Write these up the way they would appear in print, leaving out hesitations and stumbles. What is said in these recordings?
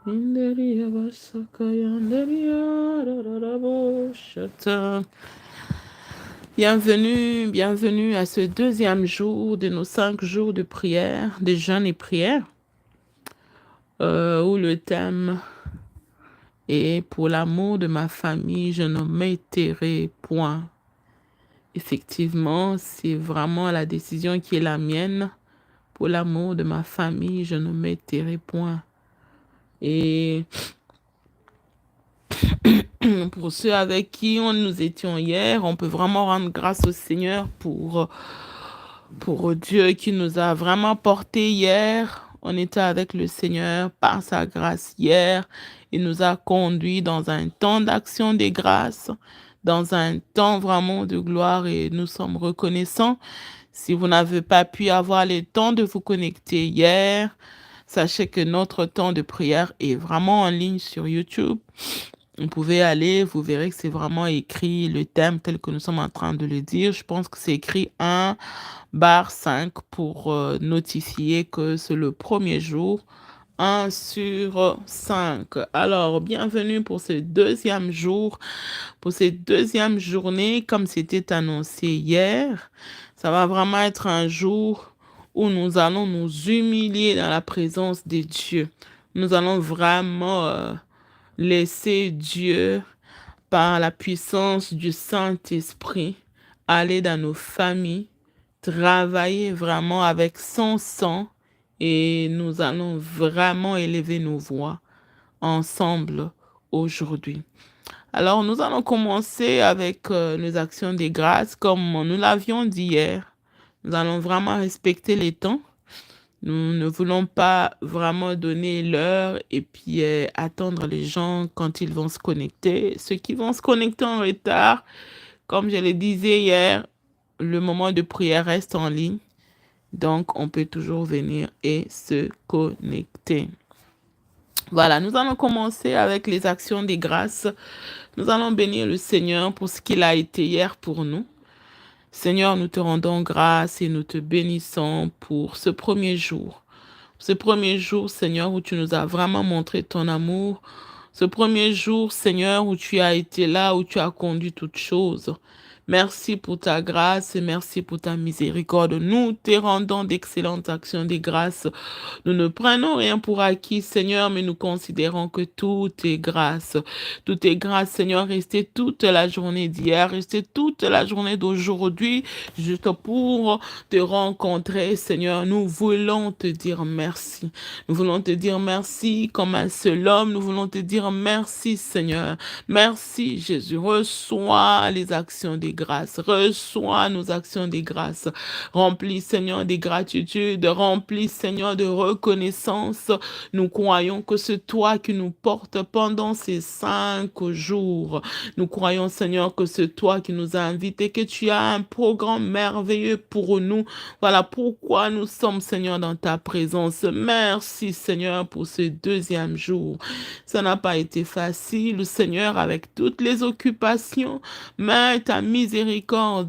Inderia basakaya, inderia rararabo shata. Bienvenue, bienvenue à ce deuxième jour de nos 5 jours de prière, de jeûne et prière, où le thème est pour l'amour de ma famille, je ne m'étairai point. Effectivement, c'est vraiment la décision qui est la mienne. Pour l'amour de ma famille, je ne m'étairai point. Et pour ceux avec qui nous étions hier, on peut vraiment rendre grâce au Seigneur pour Dieu qui nous a vraiment portés hier. On était avec le Seigneur par sa grâce hier. Il nous a conduits dans un temps d'action des grâces, dans un temps vraiment de gloire et nous sommes reconnaissants. Si vous n'avez pas pu avoir le temps de vous connecter hier, sachez que notre temps de prière est vraiment en ligne sur YouTube. Vous pouvez aller, vous verrez que c'est vraiment écrit le thème tel que nous sommes en train de le dire. Je pense que c'est écrit 1/5 pour notifier que c'est le premier jour. 1/5. Alors, bienvenue pour ce deuxième jour, pour cette deuxième journée, comme c'était annoncé hier. Ça va vraiment être un jour où nous allons nous humilier dans la présence de Dieu. Nous allons vraiment laisser Dieu, par la puissance du Saint-Esprit, aller dans nos familles, travailler vraiment avec son sang et nous allons vraiment élever nos voix ensemble aujourd'hui. Alors, nous allons commencer avec nos actions de grâce comme nous l'avions dit hier. Nous allons vraiment respecter les temps. Nous ne voulons pas vraiment donner l'heure et puis attendre les gens quand ils vont se connecter. Ceux qui vont se connecter en retard, comme je le disais hier, le moment de prière reste en ligne. Donc, on peut toujours venir et se connecter. Voilà, nous allons commencer avec les actions des grâces. Nous allons bénir le Seigneur pour ce qu'il a été hier pour nous. Seigneur, nous te rendons grâce et nous te bénissons pour ce premier jour. Ce premier jour, Seigneur, où tu nous as vraiment montré ton amour. Ce premier jour, Seigneur, où tu as été là, où tu as conduit toutes choses. Merci pour ta grâce et merci pour ta miséricorde. Nous te rendons d'excellentes actions de grâce. Nous ne prenons rien pour acquis, Seigneur, mais nous considérons que tout est grâce. Tout est grâce, Seigneur. Restez toute la journée d'hier, restez toute la journée d'aujourd'hui, juste pour te rencontrer, Seigneur. Nous voulons te dire merci. Nous voulons te dire merci comme un seul homme. Nous voulons te dire merci, Seigneur. Merci, Jésus. Reçois les actions des grâces. Reçois nos actions des grâces. Remplis, Seigneur, des gratitudes. Remplis, Seigneur, de reconnaissance. Nous croyons que c'est toi qui nous portes pendant ces 5 jours. Nous croyons, Seigneur, que c'est toi qui nous as invités, que tu as un programme merveilleux pour nous. Voilà pourquoi nous sommes, Seigneur, dans ta présence. Merci, Seigneur, pour ce deuxième jour. Ça n'a pas été facile, Seigneur, avec toutes les occupations, mais ta miséricorde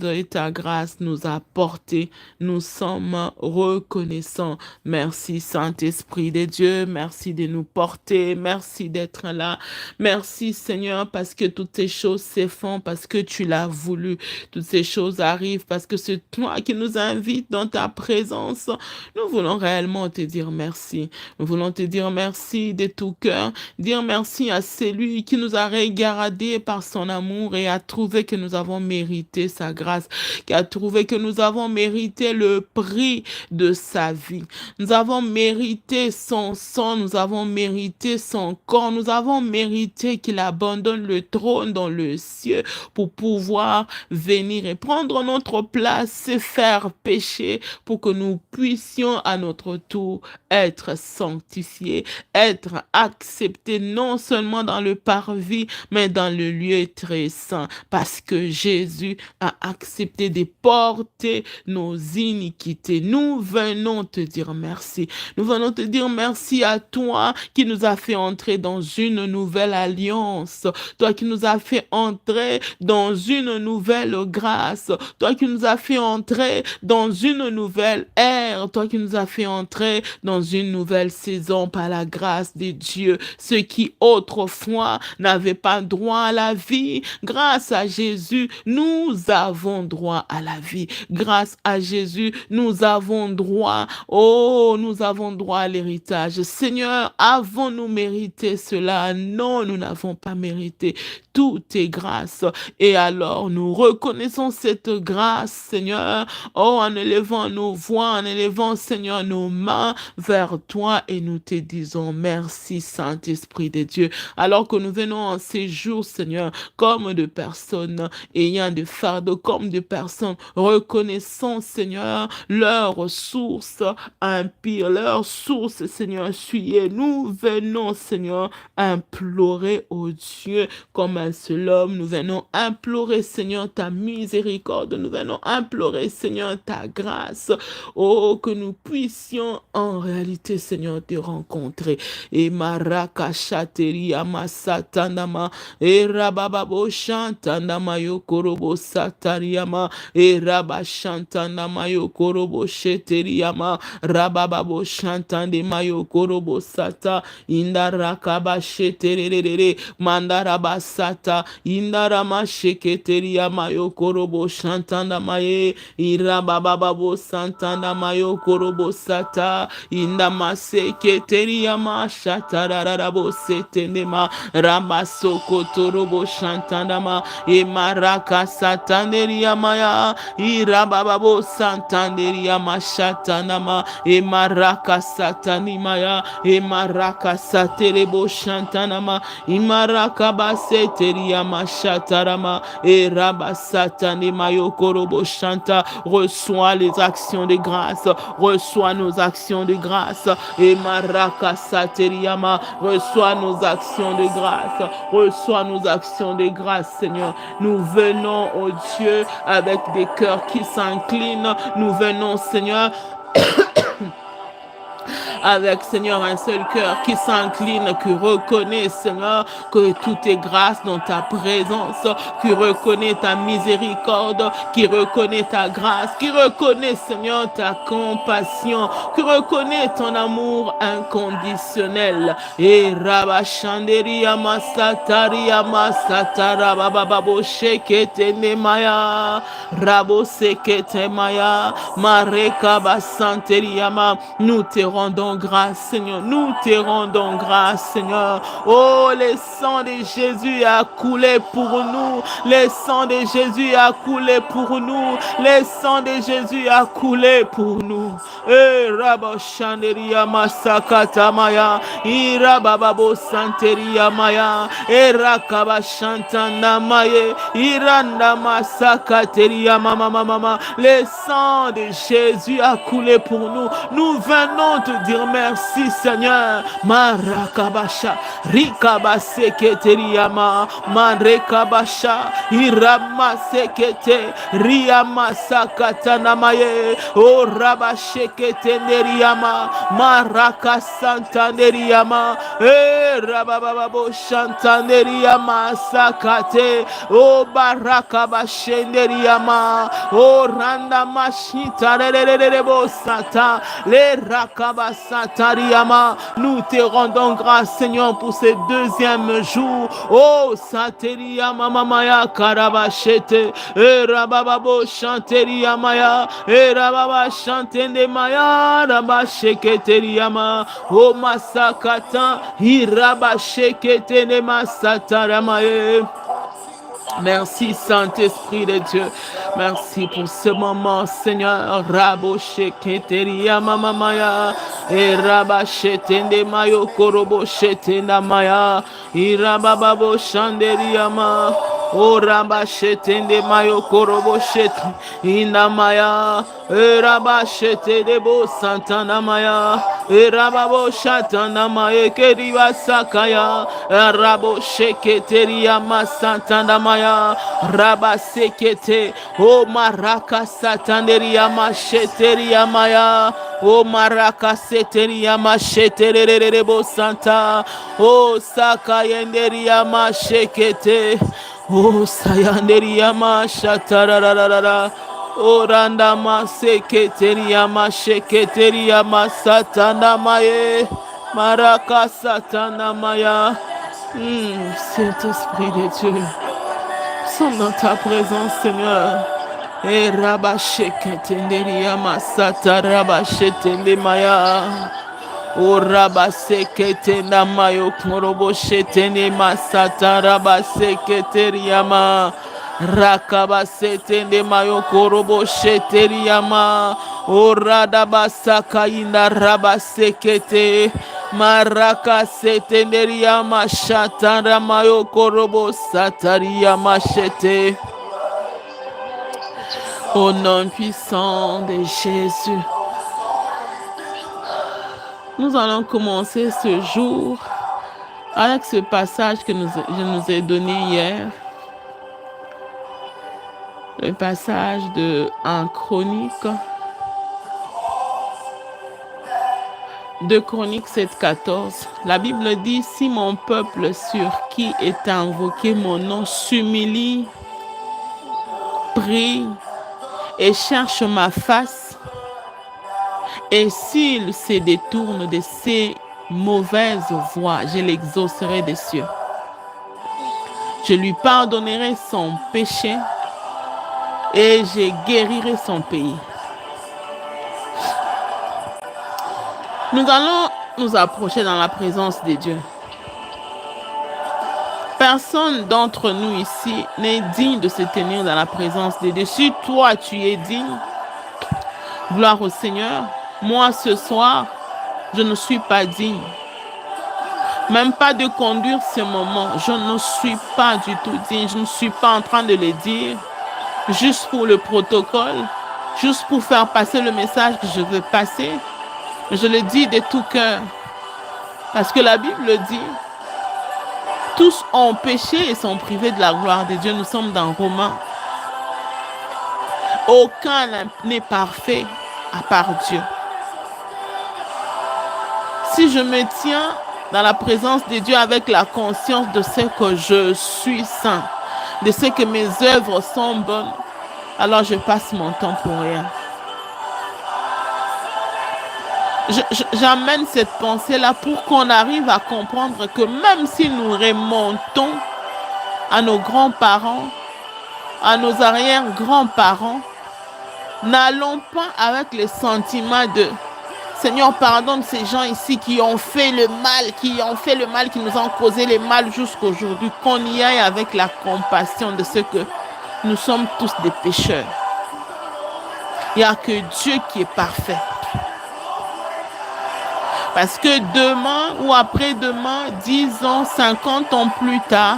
et ta grâce nous a portés. Nous sommes reconnaissants. Merci, Saint-Esprit de Dieu. Merci de nous porter. Merci d'être là. Merci, Seigneur, parce que toutes ces choses se font, parce que tu l'as voulu. Toutes ces choses arrivent parce que c'est toi qui nous invites dans ta présence. Nous voulons réellement te dire merci. Nous voulons te dire merci de tout cœur. Dire merci à celui qui nous a regardé par son amour et a trouvé que nous avons mérité sa grâce, qui a trouvé que nous avons mérité le prix de sa vie. Nous avons mérité son sang, nous avons mérité son corps, nous avons mérité qu'il abandonne le trône dans le ciel pour pouvoir venir et prendre notre place et faire pécher pour que nous puissions à notre tour être sanctifiés, être acceptés non seulement dans le parvis, mais dans le lieu très saint, parce que Jésus Jésus a accepté de porter nos iniquités. Nous venons te dire merci. Nous venons te dire merci à toi qui nous a fait entrer dans une nouvelle alliance. Toi qui nous as fait entrer dans une nouvelle grâce. Toi qui nous as fait entrer dans une nouvelle ère. Toi qui nous as fait entrer dans une nouvelle saison par la grâce de Dieu. Ceux qui autrefois n'avaient pas droit à la vie, grâce à Jésus, nous avons droit à la vie. Grâce à Jésus, nous avons droit, nous avons droit à l'héritage. Seigneur, avons-nous mérité cela? Non, nous n'avons pas mérité. Tout est grâce. Et alors, nous reconnaissons cette grâce, Seigneur, en élevant nos voix, en élevant, Seigneur, nos mains vers toi et nous te disons merci, Saint-Esprit de Dieu. Alors que nous venons en ces jours, Seigneur, comme de personnes ayant des fardeaux, comme de personnes reconnaissant, Seigneur, leur source impure, leur source, Seigneur, essuyée. Nous venons, Seigneur, implorer au Dieu comme un seul homme. Nous venons implorer, Seigneur, ta miséricorde. Nous venons implorer, Seigneur, ta grâce. Oh, que nous puissions en réalité, Seigneur, te rencontrer. Et maraka chateri amasatanama. Et rabababo chantanama yokorobo satariama. Et rabashantanama yokorobo sheteriama. Rabababo chantandema yokorobo sata. Indarakaba sheterere. Mandarabasata. Indarama sheketeriama yokorobo chantandama ye. Irabababo santandama yokorobo sata. Indamase keteriama shatararabo setenema. Ramasoko torobo shantandama. Emaraka satanderiama ya. Irabababo santanderiama shatanama. Emaraka satanima ya. Emaraka saterebo shantanama. Imaraka baseteriama shatarama. Erabasatanima yokorobo shanta. Reçois les actions de grâce. Reçois nos actions de grâce. Emaraka sateriama. Reçois nos actions de grâce. Reçois nos actions de grâce, Seigneur. Nous venons, oh Dieu, avec des cœurs qui s'inclinent. Nous venons, Seigneur, avec, Seigneur, un seul cœur qui s'incline, qui reconnaît, Seigneur, que tout est grâce dans ta présence, qui reconnaît ta miséricorde, qui reconnaît ta grâce, qui reconnaît, Seigneur, ta compassion, qui reconnaît ton amour inconditionnel. Et Rabashanderi Amasatari Amasatara Bababo Shekete Nemaya, Rabo Sekete Maya, Mareka Basanteriama. Nous te rendons grâce, Seigneur. Nous te rendons grâce, Seigneur. Oh, le sang de Jésus a coulé pour nous. Le sang de Jésus a coulé pour nous. Le sang de Jésus a coulé pour nous. Eh, Rabo Shanderia Masakata Maya. Irababo Santeria Maya. Erakaba Shantana Maye. Iranda Masakateria Mama Mama. Le sang de Jésus a coulé pour nous. Nous venons te dire merci, Seigneur. Marakabasha, Rikabaseketeriama, Marekabasha, Iramasekete, Riamasakatanamaye, O Rabasheketeneriama, Marakasantaneriama, Rabababo Shantaneriama Sakate, O Barakabashenderiama, O Randamashita Rebo Sata, les Rakabasatariama. Nous te rendons grâce, Seigneur, pour ce deuxième jour. Oh, Satériama Mamaya Karabashete, Rabababo Chanteriamaya, Rababa Chantende Maya, Rabasheketeriama, Oh Masakata, Irabasheketene Masataramaye. Merci, Saint-Esprit de Dieu. Merci pour ce moment, Seigneur. Rabo sheketeria mama maya. E raba shetende mayo korobo shetenda maya. Irabababo shanderia ma. O rabashete de mayo koroboshete inamaya. Rabashete de bo santana maya. Rababo shatana maya keriba sakaya. Rabo sheketeria masantana maya. Rabasekete. O maraka satanderia masheteria maya. O maraka seteria masheterere bo santa. O sakayenderia mashekete. O sayanderia mashatarararara. Oranda maseketeria masheketeria masatana maye. Maraka satana maya. Saint-Esprit de Dieu, sommes dans ta présence, Seigneur. Et rabasheketeria masata rabashetele maya. O rabasekete na mayo koroboshete ne masata rabaseketeria ma. Rakabasete ne mayo koroboshete ma. O radabasaka ina rabasekete. Maraka setenderia mashatara mayo korobo sataria machete. Au nom puissant de Jésus, nous allons commencer ce jour avec ce passage que je nous ai donné hier. Le passage de en Chronique. 2 Chroniques 7,14. La Bible dit, si mon peuple sur qui est invoqué mon nom s'humilie, prie et cherche ma face, et s'il se détourne de ses mauvaises voies, je l'exaucerai des cieux. Je lui pardonnerai son péché et je guérirai son pays. Nous allons nous approcher dans la présence de Dieu. Personne d'entre nous ici n'est digne de se tenir dans la présence de Dieu. Si toi tu es digne, gloire au Seigneur. Moi ce soir, je ne suis pas digne. Même pas de conduire ce moment. Je ne suis pas du tout digne. Je ne suis pas en train de le dire juste pour le protocole, juste pour faire passer le message que je veux passer. Je le dis de tout cœur, parce que la Bible dit, tous ont péché et sont privés de la gloire de Dieu. Nous sommes dans Romains. Aucun n'est parfait à part Dieu. Si je me tiens dans la présence de Dieu avec la conscience de ce que je suis saint, de ce que mes œuvres sont bonnes, alors je passe mon temps pour rien. J'amène cette pensée-là pour qu'on arrive à comprendre que même si nous remontons à nos grands-parents, à nos arrière-grands-parents, n'allons pas avec le sentiment de Seigneur, pardonne ces gens ici qui ont fait le mal, qui nous ont causé le mal jusqu'à aujourd'hui, qu'on y aille avec la compassion de ce que nous sommes tous des pécheurs. Il n'y a que Dieu qui est parfait. Parce que demain ou après-demain, 10 ans, 50 ans plus tard,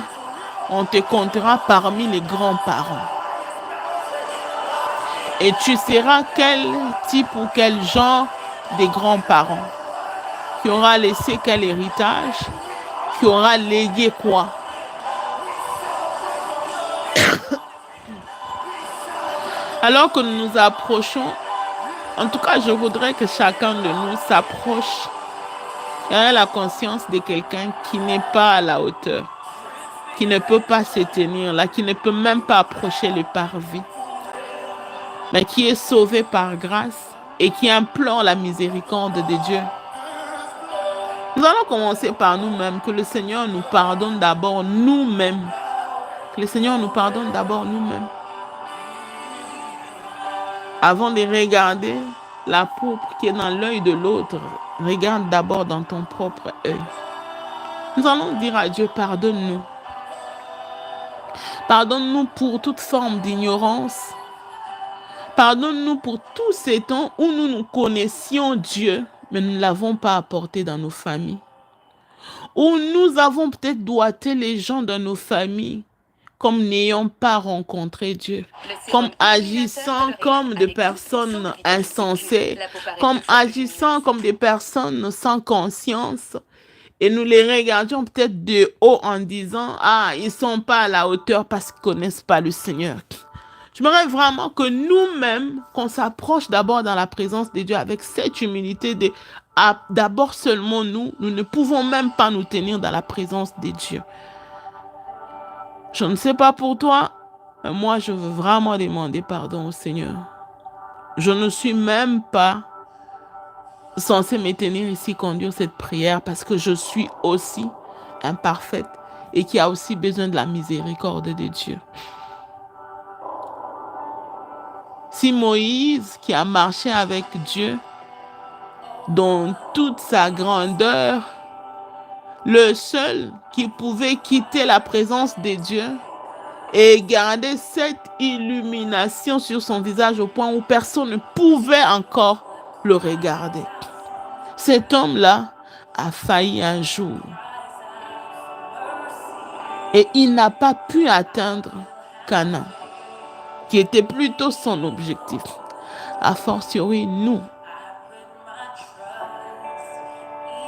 on te comptera parmi les grands-parents. Et tu seras quel type ou quel genre de grands-parents? Qui aura laissé quel héritage? Qui aura légué quoi? Alors que nous nous approchons, en tout cas, je voudrais que chacun de nous s'approche et ait la conscience de quelqu'un qui n'est pas à la hauteur, qui ne peut pas se tenir là, qui ne peut même pas approcher le parvis, mais qui est sauvé par grâce et qui implore la miséricorde de Dieu. Nous allons commencer par nous-mêmes, que le Seigneur nous pardonne d'abord nous-mêmes. Que le Seigneur nous pardonne d'abord nous-mêmes. Avant de regarder la pourpre qui est dans l'œil de l'autre, regarde d'abord dans ton propre œil. Nous allons dire à Dieu, pardonne-nous. Pardonne-nous pour toute forme d'ignorance. Pardonne-nous pour tous ces temps où nous connaissions Dieu, mais nous ne l'avons pas apporté dans nos familles. Où nous avons peut-être doigté les gens dans nos familles comme n'ayant pas rencontré Dieu, comme agissant comme des personnes insensées, comme agissant comme des personnes sans conscience. Et nous les regardions peut-être de haut en disant, ah, ils ne sont pas à la hauteur parce qu'ils ne connaissent pas le Seigneur. J'aimerais vraiment que nous-mêmes, qu'on s'approche d'abord dans la présence de Dieu avec cette humilité de, d'abord seulement nous ne pouvons même pas nous tenir dans la présence de Dieu. Je ne sais pas pour toi, mais moi je veux vraiment demander pardon au Seigneur. Je ne suis même pas censée me tenir ici, conduire cette prière parce que je suis aussi imparfaite et qui a aussi besoin de la miséricorde de Dieu. Si Moïse, qui a marché avec Dieu dans toute sa grandeur, le seul qui pouvait quitter la présence de Dieu et garder cette illumination sur son visage au point où personne ne pouvait encore le regarder. Cet homme-là a failli un jour et il n'a pas pu atteindre Canaan, qui était plutôt son objectif. A fortiori, nous.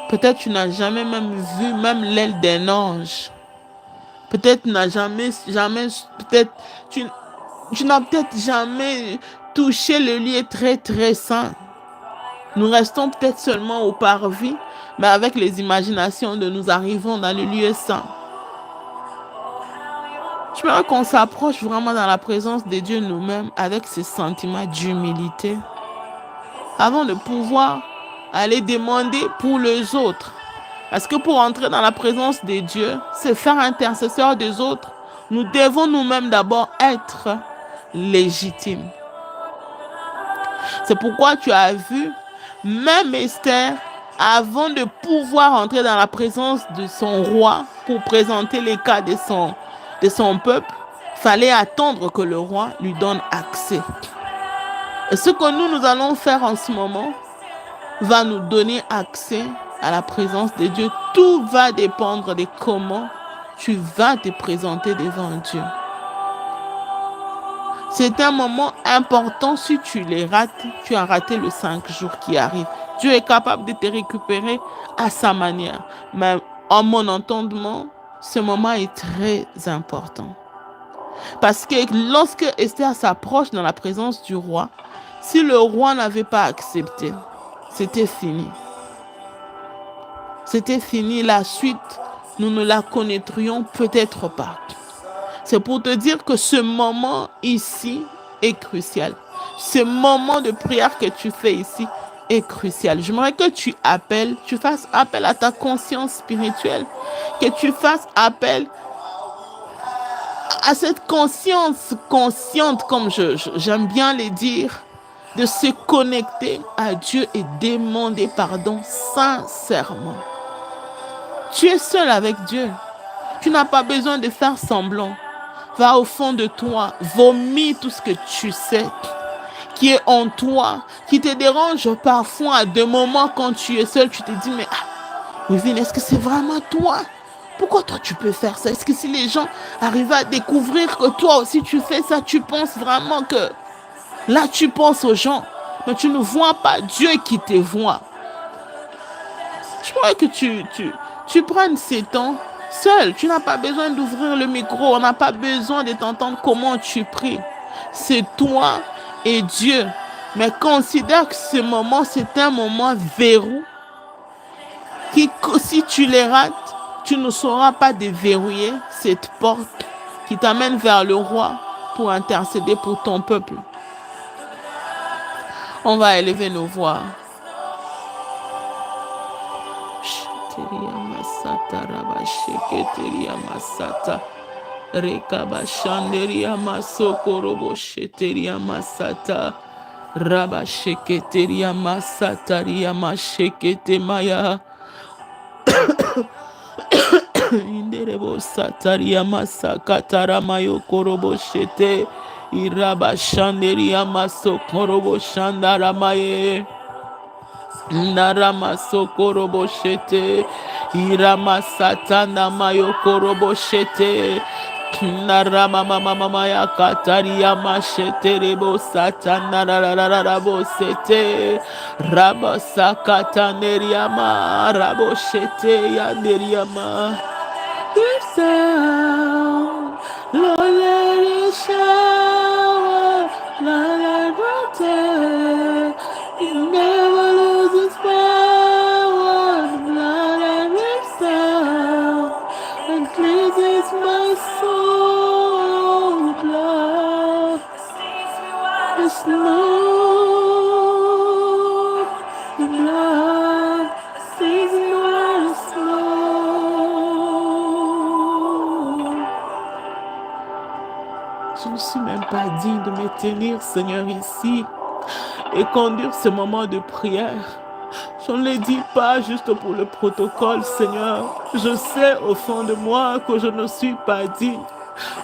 Peut-être tu n'as jamais même vu même l'aile d'un ange. Peut-être tu n'as peut-être tu n'as peut-être jamais touché le lieu très très saint. Nous restons peut-être seulement au parvis, mais avec les imaginations de nous arrivons dans le lieu saint. Je veux qu'on s'approche vraiment dans la présence de Dieu nous-mêmes avec ce sentiment d'humilité avant de pouvoir aller demander pour les autres. Parce que pour entrer dans la présence de Dieu, c'est faire intercesseur des autres. Nous devons nous-mêmes d'abord être légitimes. C'est pourquoi tu as vu, même Esther, avant de pouvoir entrer dans la présence de son roi pour présenter les cas de son peuple, fallait attendre que le roi lui donne accès. Et ce que nous allons faire en ce moment va nous donner accès à la présence de Dieu. Tout va dépendre de comment tu vas te présenter devant Dieu. C'est un moment important. Si tu les rates, tu as raté le 5 jours qui arrive. Dieu est capable de te récupérer à sa manière. Mais en mon entendement, ce moment est très important. Parce que lorsque Esther s'approche dans la présence du roi, si le roi n'avait pas accepté, c'était fini. C'était fini. La suite, nous ne la connaîtrions peut-être pas. C'est pour te dire que ce moment ici est crucial. Ce moment de prière que tu fais ici est crucial. J'aimerais que tu fasses appel à ta conscience spirituelle, que tu fasses appel à cette conscience consciente, comme j'aime bien le dire, de se connecter à Dieu et demander pardon sincèrement. Tu es seul avec Dieu. Tu n'as pas besoin de faire semblant. Va au fond de toi, vomis tout ce que tu sais, qui est en toi, qui te dérange parfois à des moments quand tu es seul, tu te dis, mais Wivine, est-ce que c'est vraiment toi? Pourquoi toi tu peux faire ça? Est-ce que si les gens arrivent à découvrir que toi aussi tu fais ça, tu penses vraiment que là tu penses aux gens, mais tu ne vois pas Dieu qui te voit. Je crois que tu prennes ces temps seul. Tu n'as pas besoin d'ouvrir le micro. On n'a pas besoin de t'entendre comment tu pries. C'est toi et Dieu. Mais considère que ce moment, c'est un moment verrou. Si tu les rates, tu ne sauras pas déverrouiller cette porte qui t'amène vers le roi pour intercéder pour ton peuple. On va élever nos voix. Masata rabasheketeria masata rekabashanderia masokorobo sheteria masata rabasheketeria masataria mashekete maya inderebo sataria masakatara mayo korobo shete irabashanderia masokorobo shandara maye Narama sokorobo shete, irama satana mayo korobo shete. Narama mama mama ya kataria masheterebo satana rarararabo sete raba sakata neriama rabo shete ya neriama. Sound, Lord, let it shower, Lord, let it rain. It never loses power, Lord, let it sound, and cleanses my soul, Lord. It's Lord, the blood, sees my soul. Je ne suis même pas digne de me tenir, Seigneur, ici et conduire ce moment de prière. Je ne le dis pas juste pour le protocole, Seigneur. Je sais au fond de moi que je ne suis pas digne.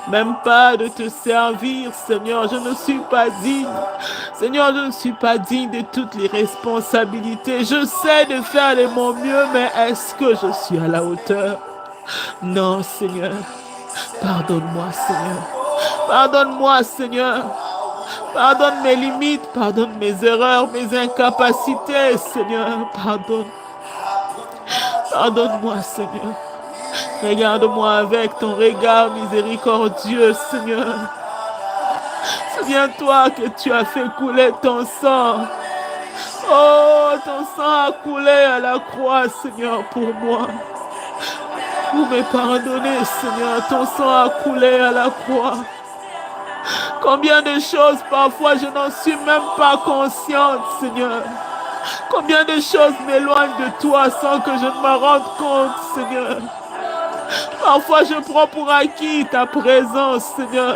Même pas de te servir, Seigneur, je ne suis pas digne. Seigneur, je ne suis pas digne de toutes les responsabilités. Je sais de faire de mon mieux, mais est-ce que je suis à la hauteur? Non, Seigneur. Pardonne-moi, Seigneur. Pardonne-moi, Seigneur. Pardonne mes limites, pardonne mes erreurs, mes incapacités, Seigneur. Pardonne. Pardonne-moi, Seigneur. Regarde-moi avec ton regard miséricordieux, Seigneur. Souviens-toi que tu as fait couler ton sang. Oh, ton sang a coulé à la croix, Seigneur, pour moi. Pour me pardonner, Seigneur, ton sang a coulé à la croix. Combien de choses, parfois, je n'en suis même pas consciente, Seigneur. Combien de choses m'éloignent de toi sans que je ne me rende compte, Seigneur. Parfois, je prends pour acquis ta présence, Seigneur.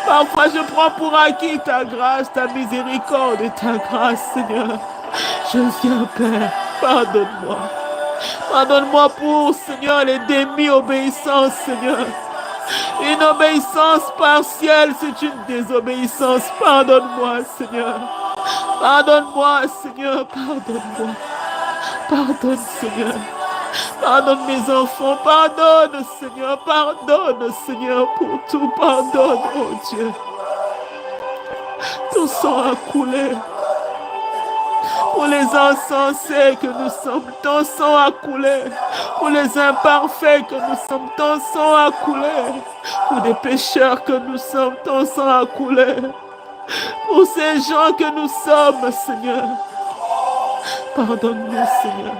Parfois, je prends pour acquis ta grâce, ta miséricorde et ta grâce, Seigneur. Je viens, Père, pardonne-moi. Pardonne-moi pour, Seigneur, les demi-obéissances, Seigneur. Une obéissance partielle, c'est une désobéissance. Pardonne-moi, Seigneur. Pardonne-moi, Seigneur. Pardonne-moi. Pardonne, Seigneur. Pardonne mes enfants. Pardonne, Seigneur. Pardonne, Seigneur, pour tout. Pardonne, oh Dieu. Ton sang a coulé. Pour les insensés que nous sommes, ton sang a coulé. Pour les imparfaits que nous sommes, ton sang a coulé. Pour des pécheurs que nous sommes, ton sang a coulé. Pour ces gens que nous sommes, Seigneur. Pardonne-nous, Seigneur.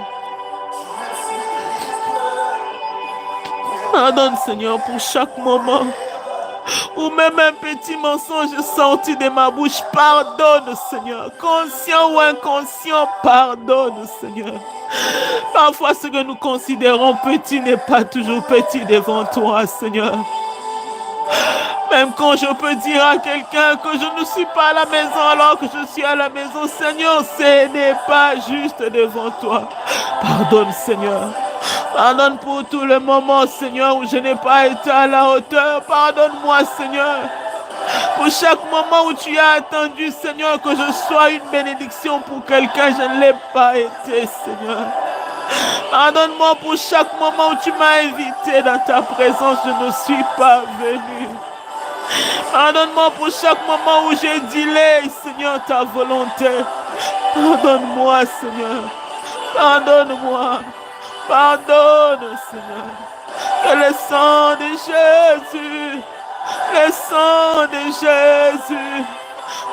Pardonne, Seigneur, pour chaque moment ou même un petit mensonge sorti de ma bouche. Pardonne, Seigneur. Conscient ou inconscient, pardonne, Seigneur. Parfois, ce que nous considérons petit n'est pas toujours petit devant toi, Seigneur. Même quand je peux dire à quelqu'un que je ne suis pas à la maison alors que je suis à la maison, Seigneur, ce n'est pas juste devant toi. Pardonne, Seigneur. Pardonne pour tout le moment, Seigneur, où je n'ai pas été à la hauteur. Pardonne-moi, Seigneur. Pour chaque moment où tu as attendu, Seigneur, que je sois une bénédiction pour quelqu'un, je ne l'ai pas été, Seigneur. Pardonne-moi pour chaque moment où tu m'as invité dans ta présence, je ne suis pas venu. Pardonne-moi pour chaque moment où j'ai dilé, Seigneur, ta volonté. Pardonne-moi, Seigneur. Pardonne-moi. Pardonne, Seigneur. Que le sang de Jésus, le sang de Jésus,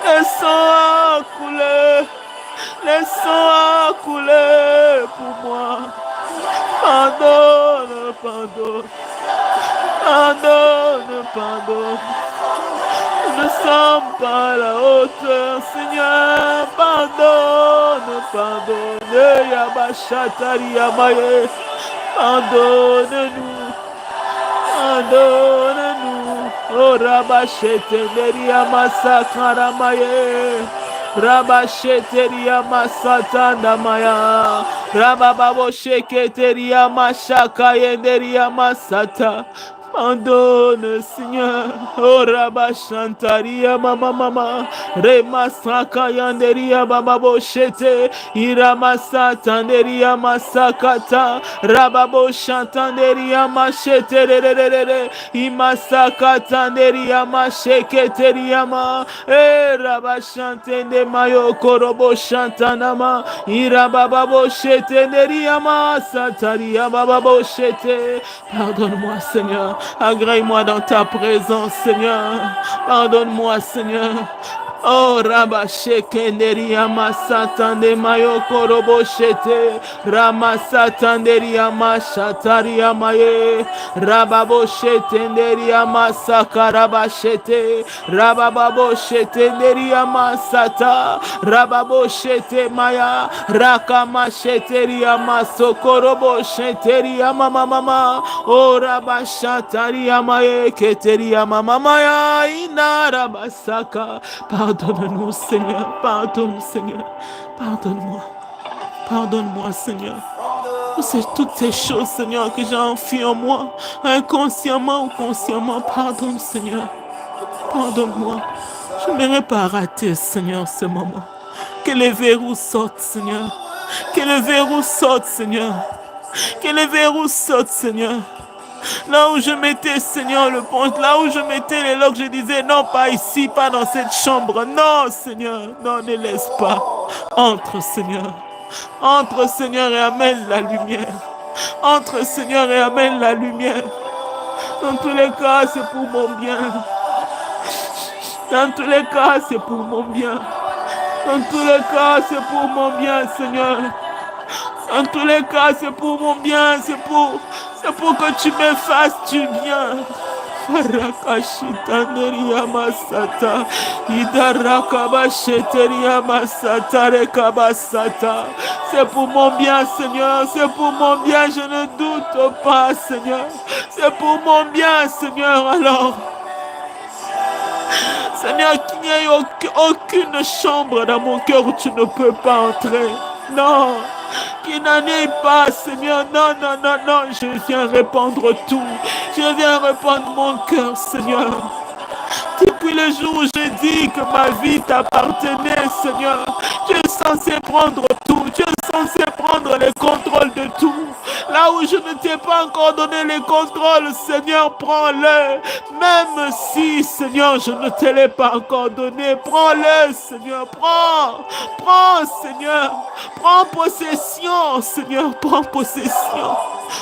le sang a coulé, le sang a coulé pour moi. Pardonne, pardonne, pardonne, pardonne. Nous ne sommes pas à la hauteur, Seigneur. Pardonne, pardonne. Yabashatari Yamaye. Pardonne-nous. Pardonne-nous. Oh, Rabasheteri Yamasakaramaye. Rabasheteri Yamasatandamaya. Rabababo Sheketeri Yamashakayenderi Yamasata. Pardonne, Seigneur. Oh, Rabashantaria, mama, mama. Remasaka yanderia, baba boshete. Iramasa tanderia, masakata. Rababo shantanderia, machete, re. Imasaka tanderia, masheketeria, ma. Rabashantende mayo korobo shantanama. Irababa boshete, neria, masataria, baba boshete. Pardonne-moi, Seigneur. Agrée-moi dans ta présence, Seigneur. Pardonne-moi, Seigneur. Oh, Rabashekenderia Masatande Mayo Koroboshete Ramasatanderia Mashataria Maye Rababoshetenderia Masakarabashete Rababoshetenderia Masata Rababoshete Maya Rakamasheteria Masokorobosheteria Mama Oh, Rabashataria Maye Keteria Mama Maya Inarabasaka. Pardonne-nous, Seigneur. Pardonne, Seigneur. Pardonne-moi. Pardonne-moi, Seigneur. Pour toutes ces choses, Seigneur, que j'ai enfuies en moi, inconsciemment ou consciemment. Pardonne, Seigneur. Pardonne-moi. Je n'aimerais pas rater, Seigneur, ce moment. Que les verrous sortent, Seigneur. Que les verrous sortent, Seigneur. Que les verrous sortent, Seigneur. Là où je mettais, Seigneur, le ponte, là où je mettais les loques, je disais, non, pas ici, pas dans cette chambre. Non, Seigneur, non, ne laisse pas. Entre, Seigneur. Entre, Seigneur, et amène la lumière. Entre, Seigneur, et amène la lumière. Dans tous les cas, c'est pour mon bien. Dans tous les cas, c'est pour mon bien. Dans tous les cas, c'est pour mon bien, Seigneur. Dans tous les cas, c'est pour mon bien, c'est pour que tu me fasses du bien. Farakashitanderia masata, Idarakabasheteria masata, Rekabasata. C'est pour mon bien, Seigneur, c'est pour mon bien, je ne doute pas, Seigneur. C'est pour mon bien, Seigneur, alors. Seigneur, qu'il n'y ait aucune chambre dans mon cœur où tu ne peux pas entrer. Non. Qu'il n'en ait pas, Seigneur. Non, non, non, non. Je viens répandre tout. Je viens répandre mon cœur, Seigneur. Depuis le jour où j'ai dit que ma vie t'appartenait, Seigneur, tu es censé prendre tout. Tu es censé prendre le contrôle de tout. Là où je ne t'ai pas encore donné les contrôles, Seigneur, prends-le. Même si, Seigneur, je ne te l'ai pas encore donné, prends-le, Seigneur. Prends, Seigneur. Prends possession, Seigneur. Prends possession.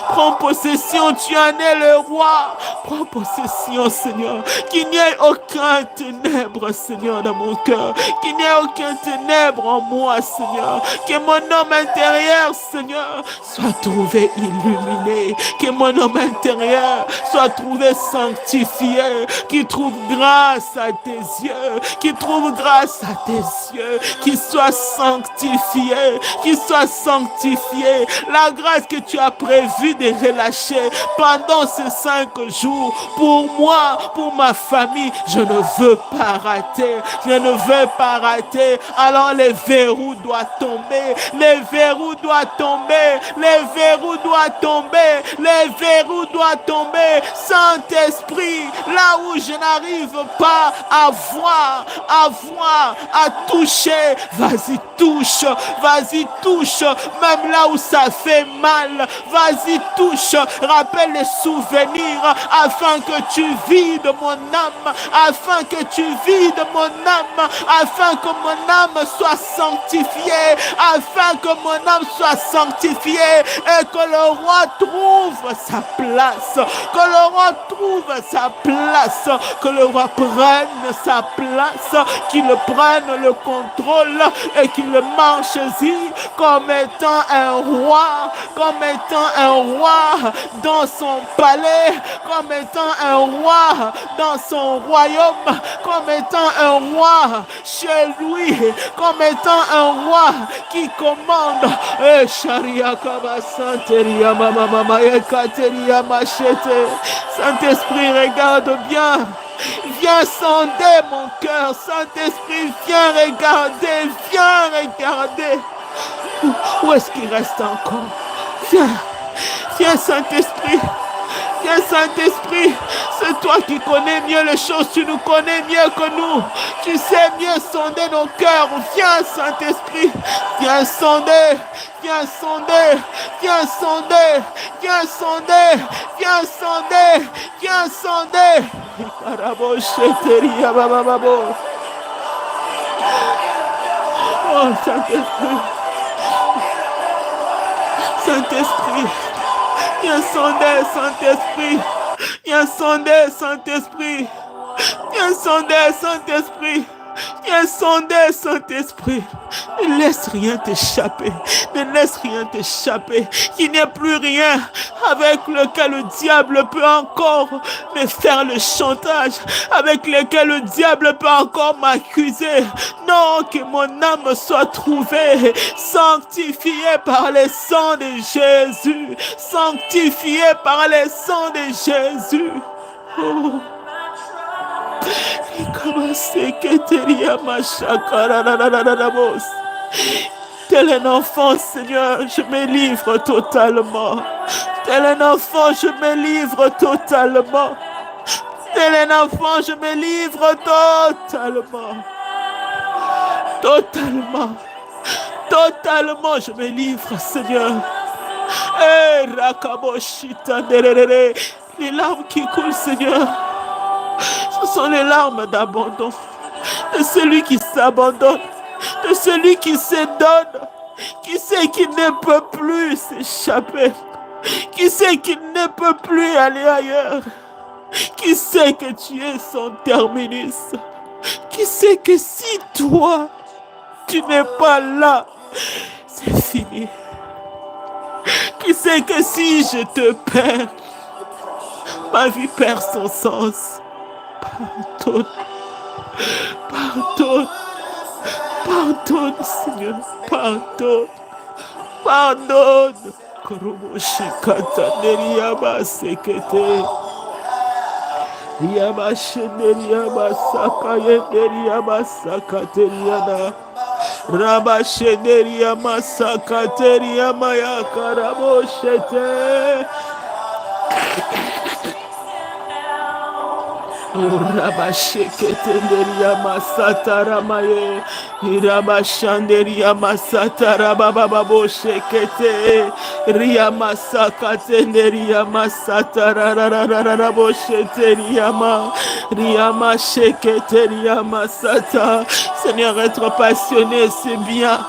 Prends possession, tu en es le roi. Prends possession, Seigneur. Qu'il n'y ait aucun ténèbre, Seigneur, dans mon cœur. Qu'il n'y ait aucun ténèbre en moi, Seigneur. Que mon homme intérieur, Seigneur, soit trouvé illuminé. Que mon homme intérieur soit trouvé sanctifié. Qu'il trouve grâce à tes yeux. Qu'il trouve grâce à tes yeux. Qu'il soit sanctifié. Qu'il soit sanctifié. La grâce que tu as prévue de relâcher pendant ces 5 jours, pour moi, pour ma famille, je ne veux pas rater. Je ne veux pas rater. Alors les verrous doivent tomber. Les verrous doivent tomber. Les verrous doivent tomber. Les verrous doivent tomber. Saint-Esprit, là où je n'arrive pas à voir, à toucher, vas-y touche. Vas-y touche. Même là où ça fait mal, vas-y touche. Rappelle les souvenirs afin que tu vides mon âme. Afin que tu vides mon âme. Afin que mon âme soit sanctifiée. Afin que mon âme soit sanctifiée. Et que le roi trouve sa place. Que le roi trouve sa place. Que le roi prenne sa place. Qu'il prenne le contrôle. Et qu'il marche-y comme étant un roi. Comme étant un roi dans son palais. Comme étant un roi dans son royaume. Comme étant un roi chez lui. Comme étant un roi qui commande. Saint-Esprit, regarde bien. Viens sonder mon cœur. Saint-Esprit, viens regarder. Viens regarder. Où est-ce qu'il reste encore? Viens. Viens, Saint-Esprit. Viens, Saint-Esprit, c'est toi qui connais mieux les choses, tu nous connais mieux que nous. Tu sais mieux sonder nos cœurs. Viens, Saint-Esprit, viens sonder, viens sonder, viens sonder, viens sonder, viens sonder, viens sonder. Oh, Saint-Esprit, Saint-Esprit, viens sonder, Saint-Esprit, viens sonder, Saint-Esprit, viens sonder, Saint-Esprit, viens sonder, Saint-Esprit. Ne laisse rien t'échapper, ne laisse rien t'échapper. Il n'y a plus rien avec lequel le diable peut encore me faire le chantage, avec lequel le diable peut encore m'accuser. Non, que mon âme soit trouvée, sanctifiée par le sang de Jésus, sanctifiée par le sang de Jésus. Oh. Tel un enfant, Seigneur, je me livre totalement. Tel un enfant, je me livre totalement. Tel un enfant, je me livre totalement. Totalement. Totalement, je me livre, Seigneur. Les larmes qui coulent, Seigneur, ce sont les larmes d'abandon. De celui qui s'abandonne. De celui qui se donne. Qui sait qu'il ne peut plus s'échapper. Qui sait qu'il ne peut plus aller ailleurs. Qui sait que tu es son terminus. Qui sait que si toi, tu n'es pas là, c'est fini. Qui sait que si je te perds, ma vie perd son sens. Pardonne. Pardonne. Pardonne, Seigneur. Pardonne. Pardonne. Koroboshikata neriyama sekete. Riyama shenderiyama sakaye neriyama sakateriyana. Raba shenderiyama sakateriyama ya karaboshete. Rabasheketenderia masatara maye, Rabashanderia masatara bababo shekete, Ria masakatenderia masatara rarararabo sheteria ma, Ria masheketeria masata. Seigneur, être passionné, c'est bien.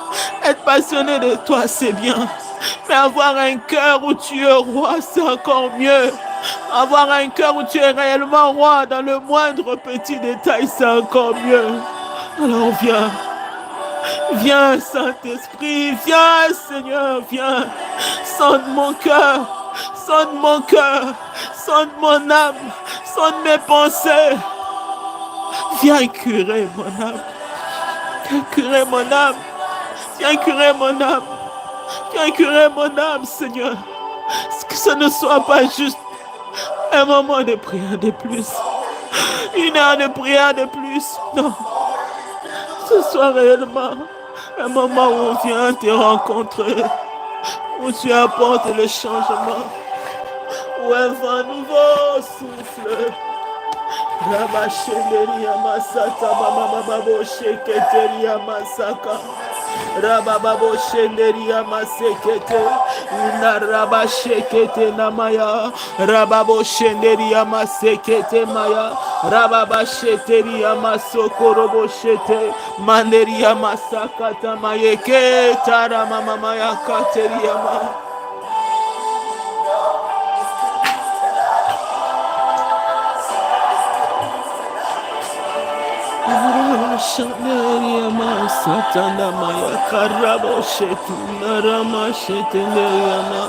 Être passionné de toi, c'est bien. Mais avoir un cœur où tu es roi, c'est encore mieux. Avoir un cœur où tu es réellement roi dans le moindre petit détail, c'est encore mieux. Alors viens, viens Saint-Esprit, viens Seigneur, viens. Sonde mon cœur, sonde mon cœur, sonde mon âme, sonde mes pensées. Viens curer mon âme, viens curer mon âme, viens curer mon âme, viens curer mon âme Seigneur. Que ce ne soit pas juste un moment de prière de plus. Une heure de prière de plus. Non. Ce soit réellement un moment où on vient te rencontrer. Où tu apportes le changement. Où un vent nouveau souffle. Rabashenderia masata mama babo sheketeria masaka. Rabababo shenderia masekete. Ina rabashekete namaya. Rababo shenderia masekete maya. Rababasheteria masokorobo shete. Manderia masakata mayeke. Tara mama maya kateria ma. Shanderia masatanda maya karabo shetu narama shetenderia ma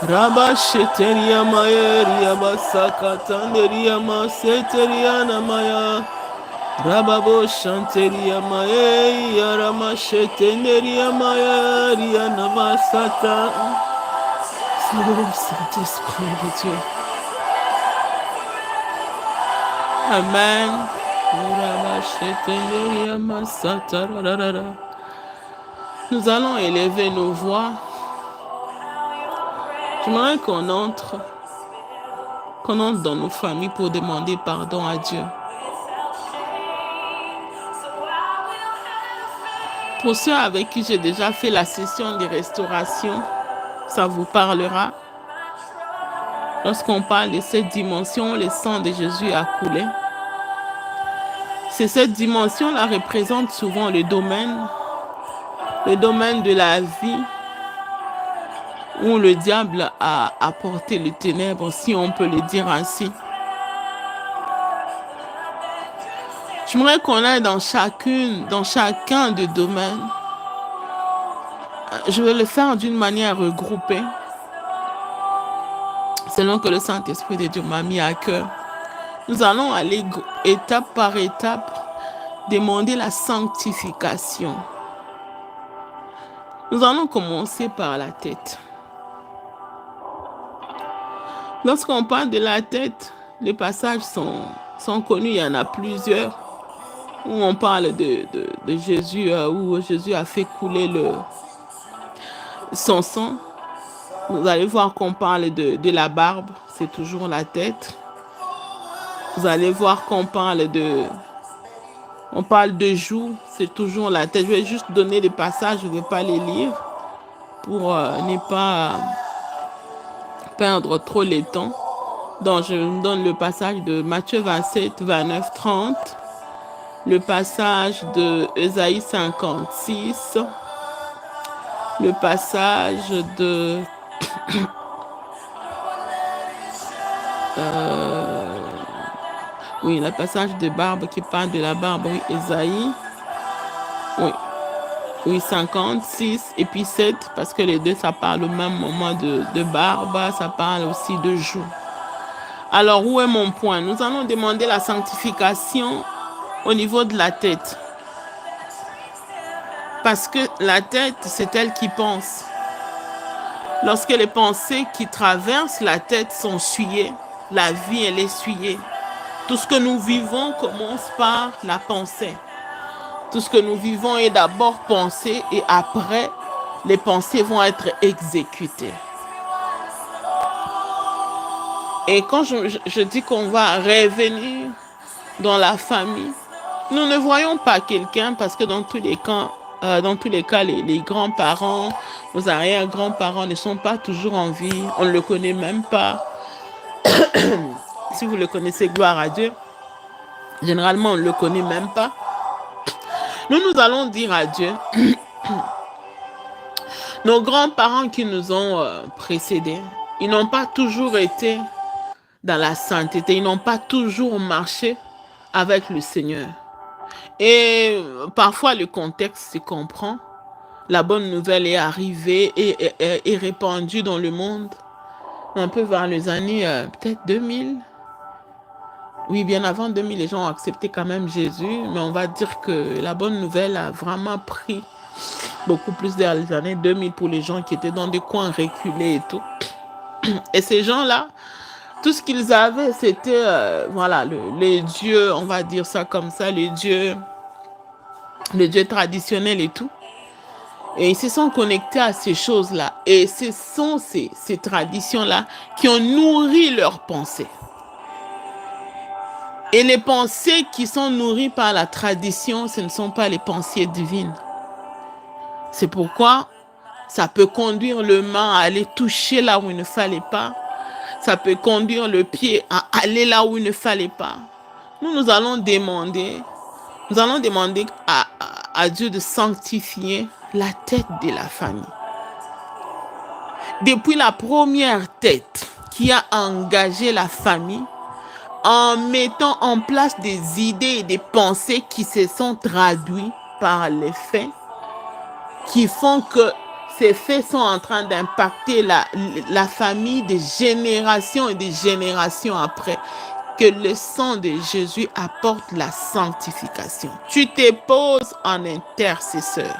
raba sheteria maya ria basakatanderia ma seteria namaya rababo shanteria maya yarama shetenderia maya ria namasata. Saint-Esprit de Dieu. Amen. Nous allons élever nos voix. J'aimerais qu'on entre qu'on entre dans nos familles pour demander pardon à Dieu. Pour ceux avec qui j'ai déjà fait la session de restauration, ça vous parlera. Lorsqu'on parle de cette dimension, le sang de Jésus a coulé. C'est cette dimension-là représente souvent le domaine de la vie où le diable a apporté les ténèbres, si on peut le dire ainsi. J'aimerais qu'on aille dans chacun des domaines. Je vais le faire d'une manière regroupée, selon que le Saint-Esprit de Dieu m'a mis à cœur. Nous allons aller étape par étape, demander la sanctification. Nous allons commencer par la tête. Lorsqu'on parle de la tête, les passages sont connus, il y en a plusieurs, où on parle de Jésus, où Jésus a fait couler son sang. Vous allez voir qu'on parle de la barbe, c'est toujours la tête. Vous allez voir qu'on parle de joues, c'est toujours la tête. Je vais juste donner les passages, je ne vais pas les lire pour ne pas perdre trop le temps. Donc, je vous donne le passage de Matthieu 27, 29, 30, le passage de Ésaïe 56, le passage de oui, le passage de barbe qui parle de la barbe, oui, Ésaïe, oui, 56 et puis 7, parce que les deux, ça parle au même moment de barbe, ça parle aussi de joue. Alors, où est mon point? Nous allons demander la sanctification au niveau de la tête. Parce que la tête, c'est elle qui pense. Lorsque les pensées qui traversent la tête sont souillées, la vie, elle est souillée. Tout ce que nous vivons commence par la pensée. Tout ce que nous vivons est d'abord pensé et après, les pensées vont être exécutées. Et quand je dis qu'on va revenir dans la famille, nous ne voyons pas quelqu'un parce que dans tous les cas, les grands-parents, nos arrière-grands-parents ne sont pas toujours en vie. On ne le connaît même pas. Si vous le connaissez, gloire à Dieu. Généralement, on ne le connaît même pas. Nous allons dire à Dieu, nos grands-parents qui nous ont précédés, ils n'ont pas toujours été dans la sainteté, ils n'ont pas toujours marché avec le Seigneur. Et parfois, le contexte se comprend. La bonne nouvelle est arrivée et répandue dans le monde. Un peu vers les années peut-être 2000. Oui, bien avant 2000, les gens ont accepté quand même Jésus. Mais on va dire que la bonne nouvelle a vraiment pris beaucoup plus vers les années 2000 pour les gens qui étaient dans des coins reculés et tout. Et ces gens-là, tout ce qu'ils avaient, c'était voilà, les dieux, on va dire ça comme ça, les dieux traditionnels et tout. Et ils se sont connectés à ces choses-là. Et ce sont ces traditions-là qui ont nourri leurs pensées. Et les pensées qui sont nourries par la tradition, ce ne sont pas les pensées divines. C'est pourquoi ça peut conduire le main à aller toucher là où il ne fallait pas. Ça peut conduire le pied à aller là où il ne fallait pas. Nous allons demander à Dieu de sanctifier la tête de la famille. Depuis la première tête qui a engagé la famille, en mettant en place des idées et des pensées qui se sont traduites par les faits, qui font que ces faits sont en train d'impacter la famille des générations et des générations après. Que le sang de Jésus apporte la sanctification. Tu te poses en intercesseur.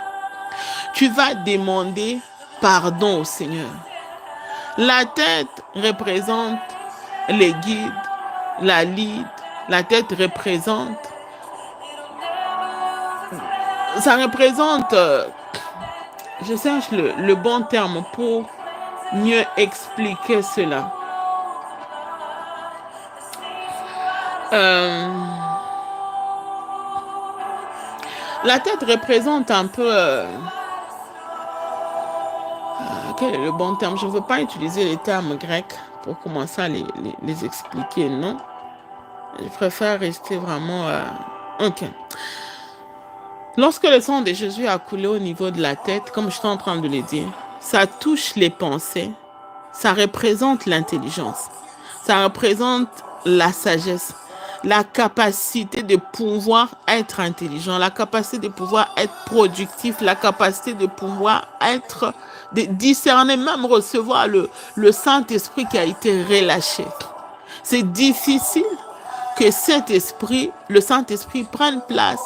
Tu vas demander pardon au Seigneur. La tête représente les guides, la lead. La tête représente... Ça représente... je cherche le bon terme pour mieux expliquer cela. Euh, la tête représente un peu... quel est le bon terme? Je ne veux pas utiliser les termes grecs pour commencer à les expliquer, non? Je préfère rester vraiment... Ok. Lorsque le sang de Jésus a coulé au niveau de la tête, comme je suis en train de le dire, ça touche les pensées, ça représente l'intelligence, ça représente la sagesse, la capacité de pouvoir être intelligent, la capacité de pouvoir être productif, la capacité de pouvoir être, de discerner, même recevoir le Saint-Esprit qui a été relâché. C'est difficile que cet esprit, le Saint-Esprit, prenne place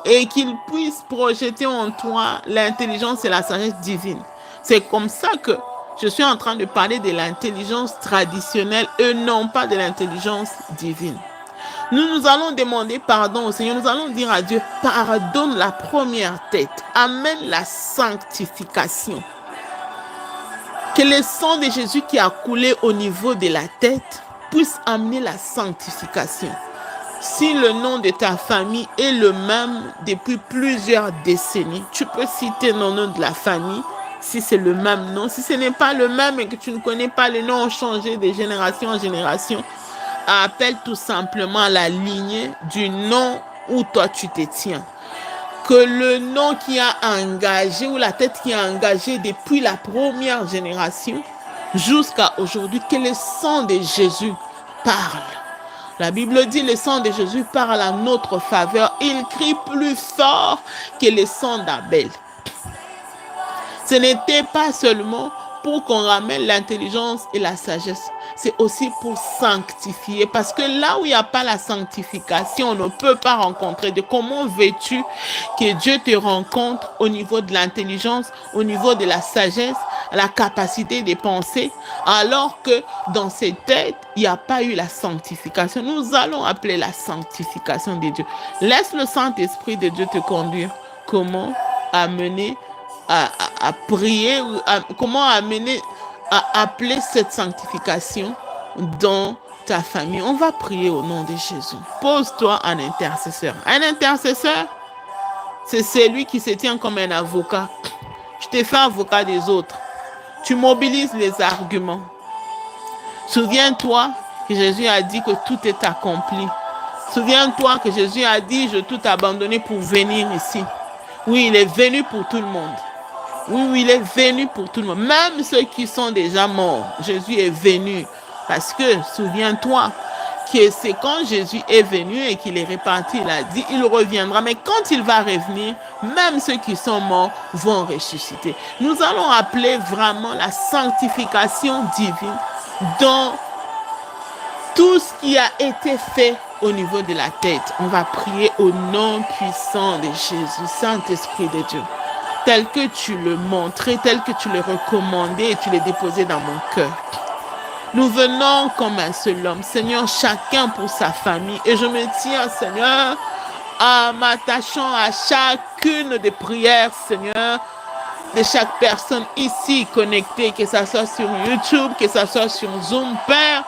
et qu'il puisse projeter en toi l'intelligence et la sagesse divine. C'est comme ça que je suis en train de parler de l'intelligence traditionnelle et non pas de l'intelligence divine. Nous allons demander pardon au Seigneur. Nous allons dire à Dieu, pardonne la première tête. Amène la sanctification. Que le sang de Jésus qui a coulé au niveau de la tête puisse amener la sanctification. Si le nom de ta famille est le même depuis plusieurs décennies, tu peux citer le nom de la famille si c'est le même nom. Si ce n'est pas le même et que tu ne connais pas, les noms ont changé de génération en génération, appelle tout simplement la lignée du nom où toi tu te tiens. Que le nom qui a engagé ou la tête qui a engagé depuis la première génération jusqu'à aujourd'hui, que le sang de Jésus parle. La Bible dit le sang de Jésus parle à notre faveur. Il crie plus fort que le sang d'Abel. Ce n'était pas seulement pour qu'on ramène l'intelligence et la sagesse. C'est aussi pour sanctifier. Parce que là où il n'y a pas la sanctification, on ne peut pas rencontrer. De comment veux-tu que Dieu te rencontre au niveau de l'intelligence, au niveau de la sagesse, la capacité de penser, alors que dans ces têtes, il n'y a pas eu la sanctification. Nous allons appeler la sanctification de Dieu. Laisse le Saint-Esprit de Dieu te conduire. Comment amener à prier, comment amener à appeler cette sanctification dans ta famille. On va prier au nom de Jésus. Pose-toi un intercesseur. Un intercesseur, c'est celui qui se tient comme un avocat. Je t'ai fait avocat des autres. Tu mobilises les arguments. Souviens-toi que Jésus a dit que tout est accompli. Souviens-toi que Jésus a dit, je tout abandonné pour venir ici. Oui, il est venu pour tout le monde. Oui, il est venu pour tout le monde. Même ceux qui sont déjà morts, Jésus est venu. Parce que, souviens-toi, que c'est quand Jésus est venu et qu'il est reparti, il a dit, il reviendra. Mais quand il va revenir, même ceux qui sont morts vont ressusciter. Nous allons appeler vraiment la sanctification divine dans tout ce qui a été fait au niveau de la tête. On va prier au nom puissant de Jésus, Saint-Esprit de Dieu. Tel que tu le montrais, tel que tu le recommandais et tu l'as déposé dans mon cœur. Nous venons comme un seul homme, Seigneur, chacun pour sa famille. Et je me tiens, Seigneur, en m'attachant à chacune des prières, Seigneur, de chaque personne ici connectée, que ça soit sur YouTube, que ça soit sur Zoom. Père,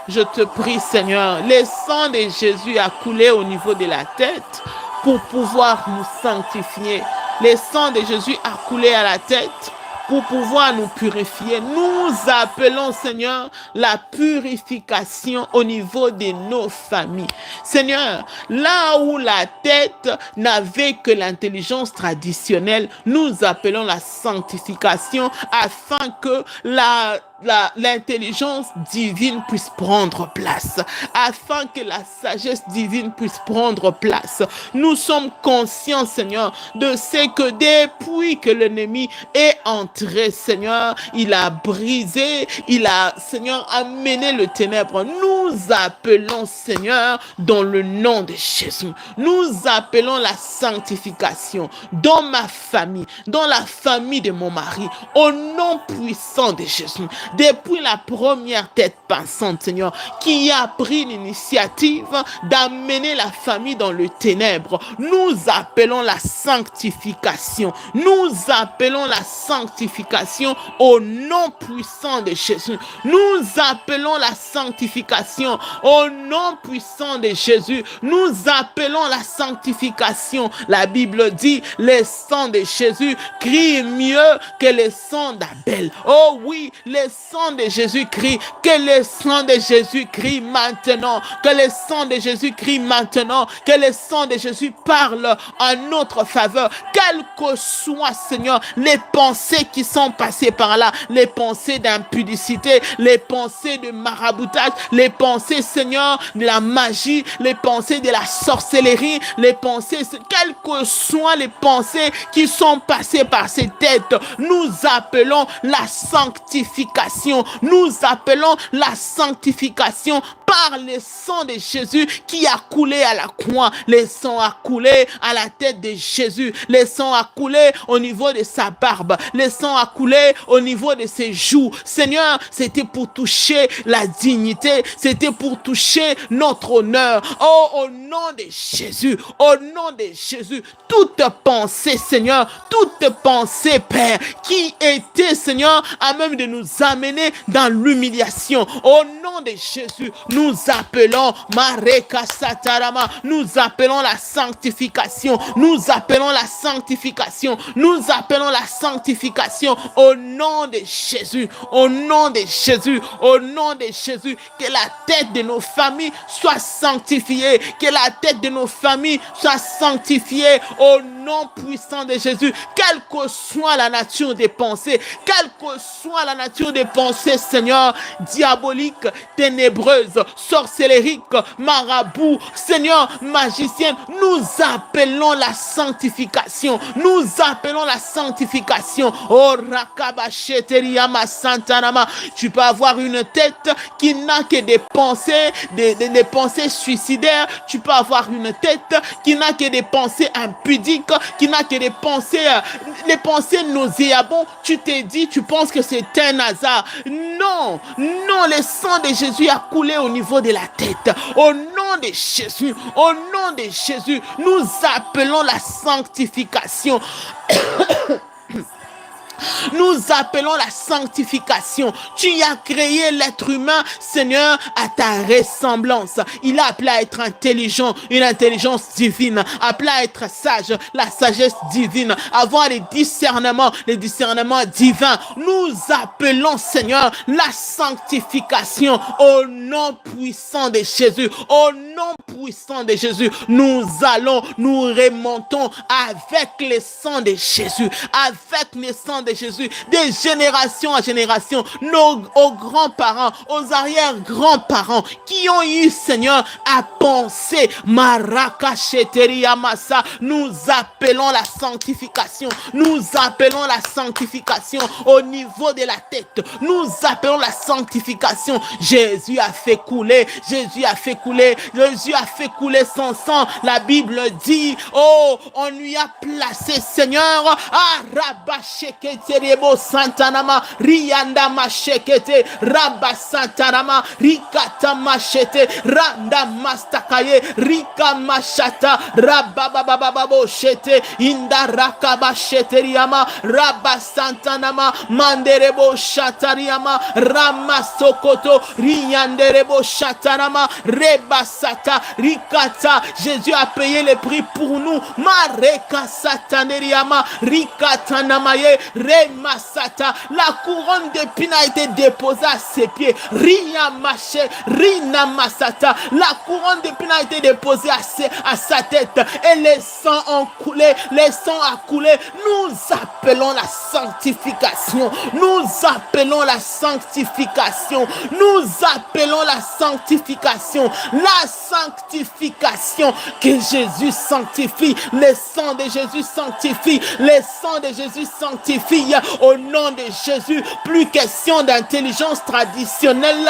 je te prie, Seigneur, le sang de Jésus a coulé au niveau de la tête pour pouvoir nous sanctifier. Le sang de Jésus a coulé à la tête pour pouvoir nous purifier. Nous appelons, Seigneur, la purification au niveau de nos familles. Seigneur, là où la tête n'avait que l'intelligence traditionnelle, nous appelons la sanctification afin que l'intelligence divine puisse prendre place, afin que la sagesse divine puisse prendre place. Nous sommes conscients, Seigneur, de ce que depuis que l'ennemi est entré, Seigneur, il a brisé, il a, Seigneur, amené le ténèbre. Nous appelons, Seigneur, dans le nom de Jésus, nous appelons la sanctification dans ma famille, dans la famille de mon mari, au nom puissant de Jésus. Depuis la première tête pensante, Seigneur, qui a pris l'initiative d'amener la famille dans le ténèbre, nous appelons la sanctification. Nous appelons la sanctification au nom puissant de Jésus. Nous appelons la sanctification sanctification. Au nom puissant de Jésus, nous appelons la sanctification. La Bible dit, le sang de Jésus crie mieux que le sang d'Abel. Oh oui, le sang de Jésus crie, que le sang de Jésus crie maintenant, que le sang de Jésus crie maintenant, que le sang de Jésus parle en notre faveur, quelles que soient, Seigneur, les pensées qui sont passées par là, les pensées d'impudicité, les pensées de maraboutage, les pensées, Seigneur, de la magie, les pensées de la sorcellerie, les pensées, quelles que soient les pensées qui sont passées par ces têtes, nous appelons la sanctification, nous appelons la sanctification par le sang de Jésus qui a coulé à la croix. Le sang a coulé à la tête de Jésus. Le sang a coulé au niveau de sa barbe. Le sang a coulé au niveau de ses joues. Seigneur, c'était pour toucher la dignité. C'était pour toucher notre honneur. Oh, au nom de Jésus, au nom de Jésus, toute pensée, Seigneur, toute pensée, Père, qui était, Seigneur, à même de nous amener dans l'humiliation. Au nom de Jésus, nous appelons Mareka Satarama, nous appelons la sanctification, nous appelons la sanctification, nous appelons la sanctification au nom de Jésus, au nom de Jésus, au nom de Jésus, que la tête de nos familles soit sanctifiée, que la tête de nos familles soit sanctifiée au nom puissant de Jésus, quelle que soit la nature des pensées, quelle que soit la nature des pensées, Seigneur, diabolique, ténébreuse, sorcellerique, marabout, Seigneur, magicienne, nous appelons la sanctification, nous appelons la sanctification. Oh, Rakabacheteriama Santanama, tu peux avoir une tête qui n'a que des pensées, des pensées suicidaires, tu peux avoir une tête qui n'a que des pensées impudiques, qui n'a que des pensées, les pensées nauséabondes, tu t'es dit, tu penses que c'est un hasard. Non, non, le sang de Jésus a coulé au niveau de la tête. Au nom de Jésus, au nom de Jésus, nous appelons la sanctification. Nous appelons la sanctification. Tu as créé l'être humain, Seigneur, à ta ressemblance. Il a appelé à être intelligent, une intelligence divine. Appelé à être sage, la sagesse divine. Avoir les discernements divins. Nous appelons, Seigneur, la sanctification au nom puissant de Jésus. Au nom puissant de Jésus, nous remontons avec le sang de Jésus. Avec le sang de Jésus, des générations à génération, aux grands-parents, aux arrière-grands-parents qui ont eu, Seigneur, à penser, Marakasheteriamasa, nous appelons la sanctification, nous appelons la sanctification au niveau de la tête, nous appelons la sanctification. Jésus a fait couler son sang. La Bible dit, oh, on lui a placé, Seigneur, Terebo Santanama, Rianda Machekete, Rabba Santanama, Rikata Machete, Randa Mastakaye, Rika Machata, Rabba Bababo Chete, Inda Rakaba Cheteriama, Rabba Santanama, Manderebo Chatariama, Rama Sokoto, Rianderebo Chatanama, Reba Sata, Rikata. Jésus a payé le prix pour nous. Mareka Sataneriama, Rikata Namaye, Remasata, la couronne d'épines a été déposée à ses pieds. Ria Maché, Rina Masata, la couronne d'épines a été déposée à sa tête. Et les sangs ont coulé, les sangs a coulé. Nous appelons la sanctification. Nous appelons la sanctification. Nous appelons la sanctification. La sanctification que Jésus sanctifie. Le sang de Jésus sanctifie. Le sang de Jésus sanctifie. Au nom de Jésus, plus question d'intelligence traditionnelle,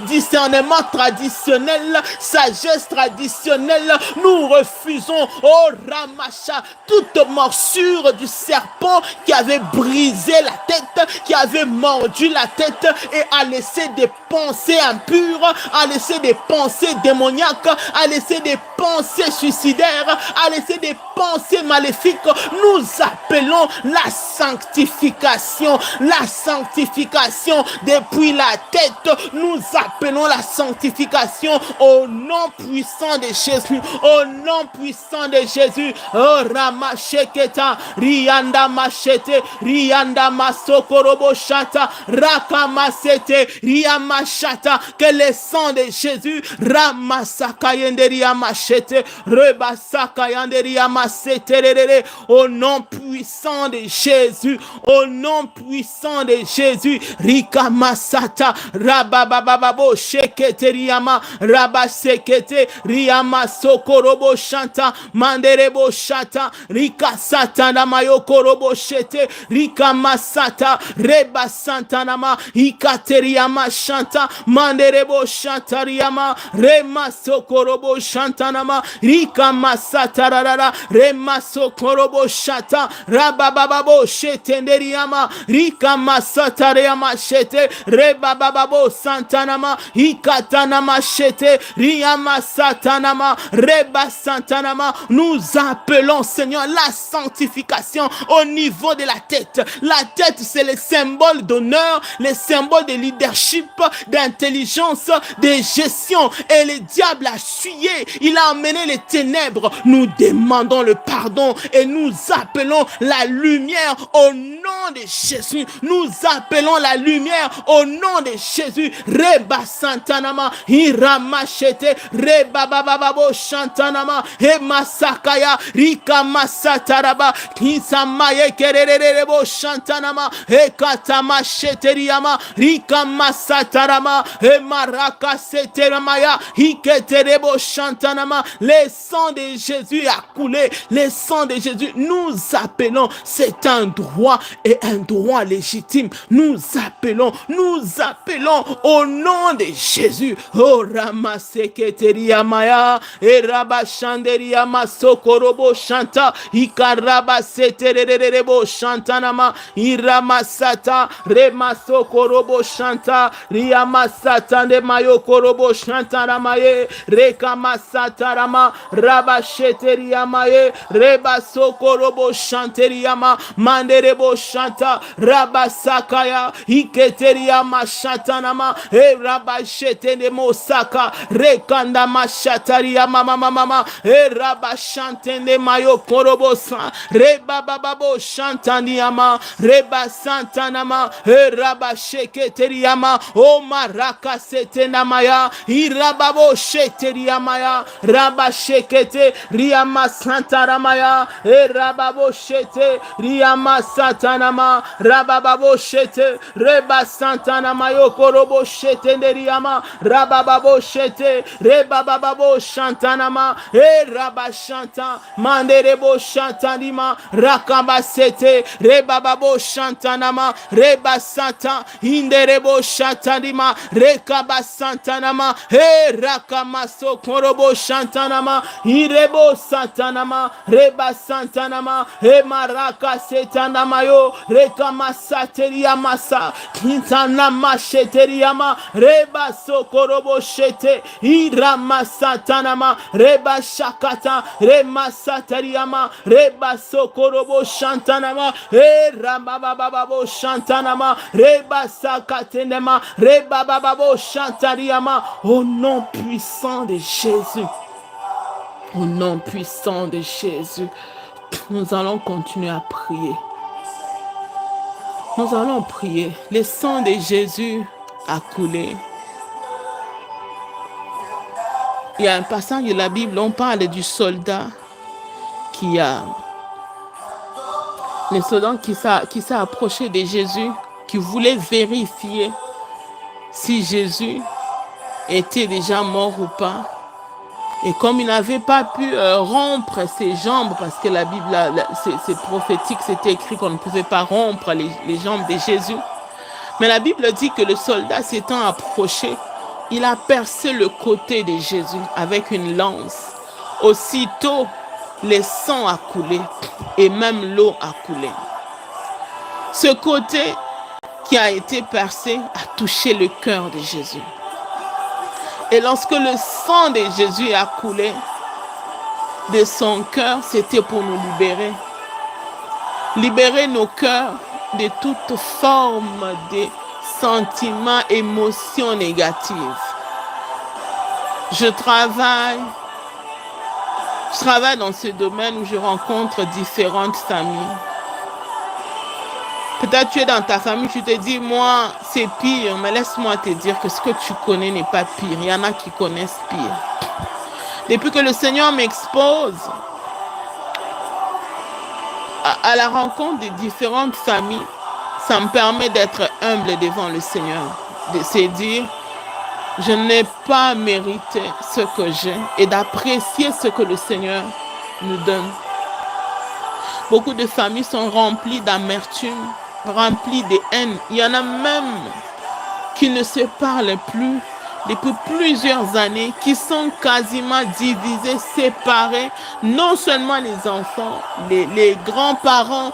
discernement traditionnel, sagesse traditionnelle. Nous refusons, oh Ramacha, toute morsure du serpent qui avait brisé la tête, qui avait mordu la tête et a laissé des pensées impures, a laissé laisser des pensées démoniaques, à laisser des pensées suicidaires, à laisser des pensées maléfiques. Nous appelons la sanctification. La sanctification depuis la tête. Nous appelons la sanctification au nom puissant de Jésus. Au nom puissant de Jésus. Oh Ramasheketa, Rianda Machete, Rianda Masokorobo Shata, Rakamasete, Riamashata. Que le sang de Jésus, Ramasakayenderia Machete, Rebasakayenderia Masete, au nom puissant de Jésus, au nom puissant de Jésus, Rika Masata, Rababababo, Shekete Riama, Rabasekete, Riama Sokorobo Shanta, Manderebo Shata, Rika Satana Mayokorobo Shete, Rika Masata, Reba Santanama, Ikateriama Shanta, Manderebo Shanta Riama, Rema Sokorobo Shantanama, Rika Masata Rara, Rema Sokorobo Shata, Rabababo Shetenderiama, Rika Masata Riama Shete, Rebababo Santanama, Ikatanama Shete, Riama Satanama, Reba Santanama. Nous appelons, Seigneur, la sanctification au niveau de la tête. La tête, c'est le symbole d'honneur, le symbole de leadership, d'intelligence, de gestion. Et le diable a fuyé, il a emmené les ténèbres. Nous demandons le pardon et nous appelons la lumière au nom de Jésus. Nous appelons la lumière au nom de Jésus. Reba Santanama, Hiramachete, Reba Bababo Shantanama, Hemasakaya, Rika Masataraba, Kisamaye Kererebo Shantanama, Hekatama Sheteriama, Rika Masatarama, Hemaraka Seteramaya, Hiketerebo Shantanama. Le sang de Jésus a coulé. Le sang de Jésus, nous appelons, c'est un droit et un droit légitime. Nous appelons au nom de Jésus. Oh Ramaseketeria Maya, Erabashanderia Masokorobo Shanta, Ikarabaseterebo Shantanama, Iramasata, Remasokorobo Shanta, Riamasata de Mayokorobo Shantanamaye, Rekamasatarama, Rabasheteria Maye, Rebasokorobo Shanteriama, Manderebo Shanta, Rabasakaya, Iketeria Mashatanama, Rabashete Mosaka, Rekanda Mashataria Mama, Rabashantende Mayo Korobosa, Rebababo Shantaniama, Reba Santanama, Rabasheketeriama, O Maraka Setenamaya, Irababo Sheteriamaya, Rabashekete, Riama Santaramaya, Rababo Shete, Riama Satanama, Rababo Shete, Reba Santanamayo Korobo Shete Neriama, Rababo Shete, Reba Bababo Shantanama, Rabashanta, Manderebo Shantanima, Rakabasete, Reba Babo Shantanama, Reba Santa, Inderebo Shantanima, Rekabasantanama, Rakamaso Korobo Shantanama, Irebo Santanama, Reba Santanama, Maraka Setanamayo, Rekamasateria Masa, Kintanama Sheteriama, Reba Sokorobo Shete, Irama Satanama, Reba Shakata, Rema Satariama, Reba Sokorobo Shantanama, Rabababo Shantanama, Reba Sakatenema, Reba Bababo Shantariama, au nom puissant de Jésus. Au nom puissant de Jésus, nous allons continuer à prier. Nous allons prier. Le sang de Jésus a coulé. Il y a un passage de la Bible, on parle du soldat le soldat qui s'est approché de Jésus, qui voulait vérifier si Jésus était déjà mort ou pas. Et comme il n'avait pas pu rompre ses jambes, parce que la Bible, c'est prophétique, c'était écrit qu'on ne pouvait pas rompre les jambes de Jésus. Mais la Bible dit que le soldat s'étant approché, il a percé le côté de Jésus avec une lance. Aussitôt, le sang a coulé et même l'eau a coulé. Ce côté qui a été percé a touché le cœur de Jésus. Et lorsque le sang de Jésus a coulé de son cœur, c'était pour nous libérer. Libérer nos cœurs de toute forme de sentiments, émotions négatives. Je travaille dans ce domaine où je rencontre différentes familles. Peut-être tu es dans ta famille, tu te dis, moi, c'est pire, mais laisse-moi te dire que ce que tu connais n'est pas pire. Il y en a qui connaissent pire. Depuis que le Seigneur m'expose à la rencontre des différentes familles, ça me permet d'être humble devant le Seigneur, de se dire, je n'ai pas mérité ce que j'ai et d'apprécier ce que le Seigneur nous donne. Beaucoup de familles sont remplies d'amertume, remplies de haine. Il y en a même qui ne se parlent plus depuis plusieurs années, qui sont quasiment divisés, séparés. Non seulement les enfants, les grands-parents,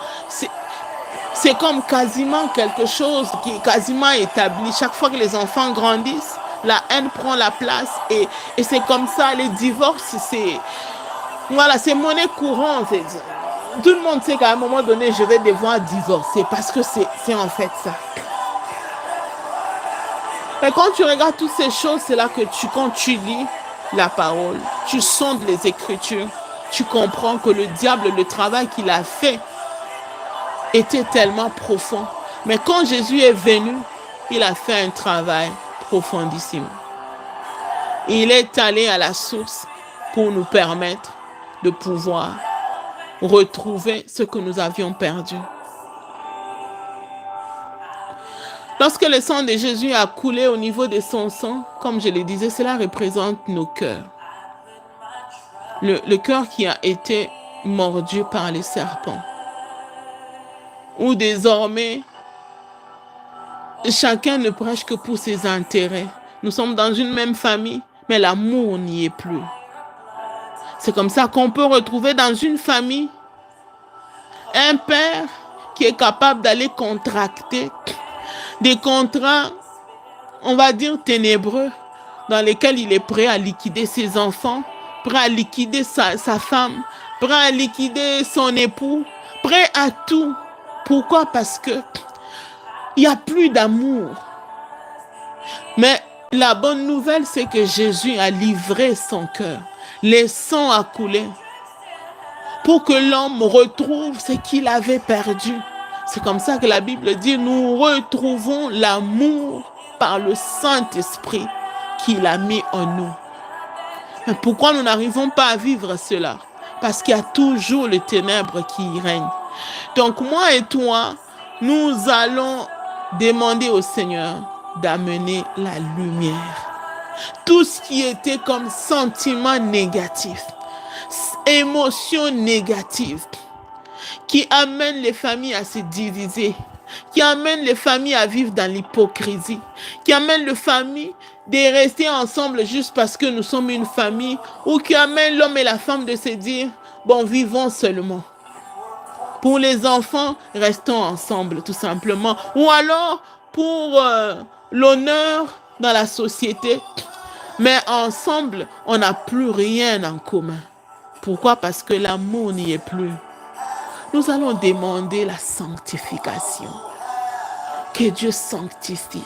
c'est comme quasiment quelque chose qui est quasiment établi. Chaque fois que les enfants grandissent, la haine prend la place et c'est comme ça. Les divorces, c'est monnaie courante. Tout le monde sait qu'à un moment donné, je vais devoir divorcer parce que c'est en fait ça. Mais quand tu regardes toutes ces choses, c'est là que quand tu lis la parole, tu sondes les Écritures, tu comprends que le diable, le travail qu'il a fait était tellement profond. Mais quand Jésus est venu, il a fait un travail profondissime. Il est allé à la source pour nous permettre de pouvoir retrouver ce que nous avions perdu. Lorsque le sang de Jésus a coulé au niveau de son sang, comme je le disais, cela représente nos cœurs. Le cœur qui a été mordu par les serpents. Où désormais, chacun ne prêche que pour ses intérêts. Nous sommes dans une même famille, mais l'amour n'y est plus. C'est comme ça qu'on peut retrouver dans une famille un père qui est capable d'aller contracter des contrats, on va dire ténébreux, dans lesquels il est prêt à liquider ses enfants, prêt à liquider sa femme, prêt à liquider son époux, prêt à tout. Pourquoi? Parce que il n'y a plus d'amour. Mais la bonne nouvelle, c'est que Jésus a livré son cœur. Le sang a coulé pour que l'homme retrouve ce qu'il avait perdu. C'est comme ça que la Bible dit, nous retrouvons l'amour par le Saint-Esprit qu'il a mis en nous. Mais pourquoi nous n'arrivons pas à vivre cela? Parce qu'il y a toujours les ténèbres qui y règnent. Donc moi et toi, nous allons demander au Seigneur d'amener la lumière. Tout ce qui était comme sentiment négatif, émotion négative, qui amène les familles à se diviser, qui amène les familles à vivre dans l'hypocrisie, qui amène les familles de rester ensemble juste parce que nous sommes une famille, ou qui amène l'homme et la femme de se dire, bon, vivons seulement. Pour les enfants, restons ensemble, tout simplement. Ou alors, pour l'honneur dans la société, mais ensemble, on n'a plus rien en commun. Pourquoi? Parce que l'amour n'y est plus. Nous allons demander la sanctification. Que Dieu sanctifie.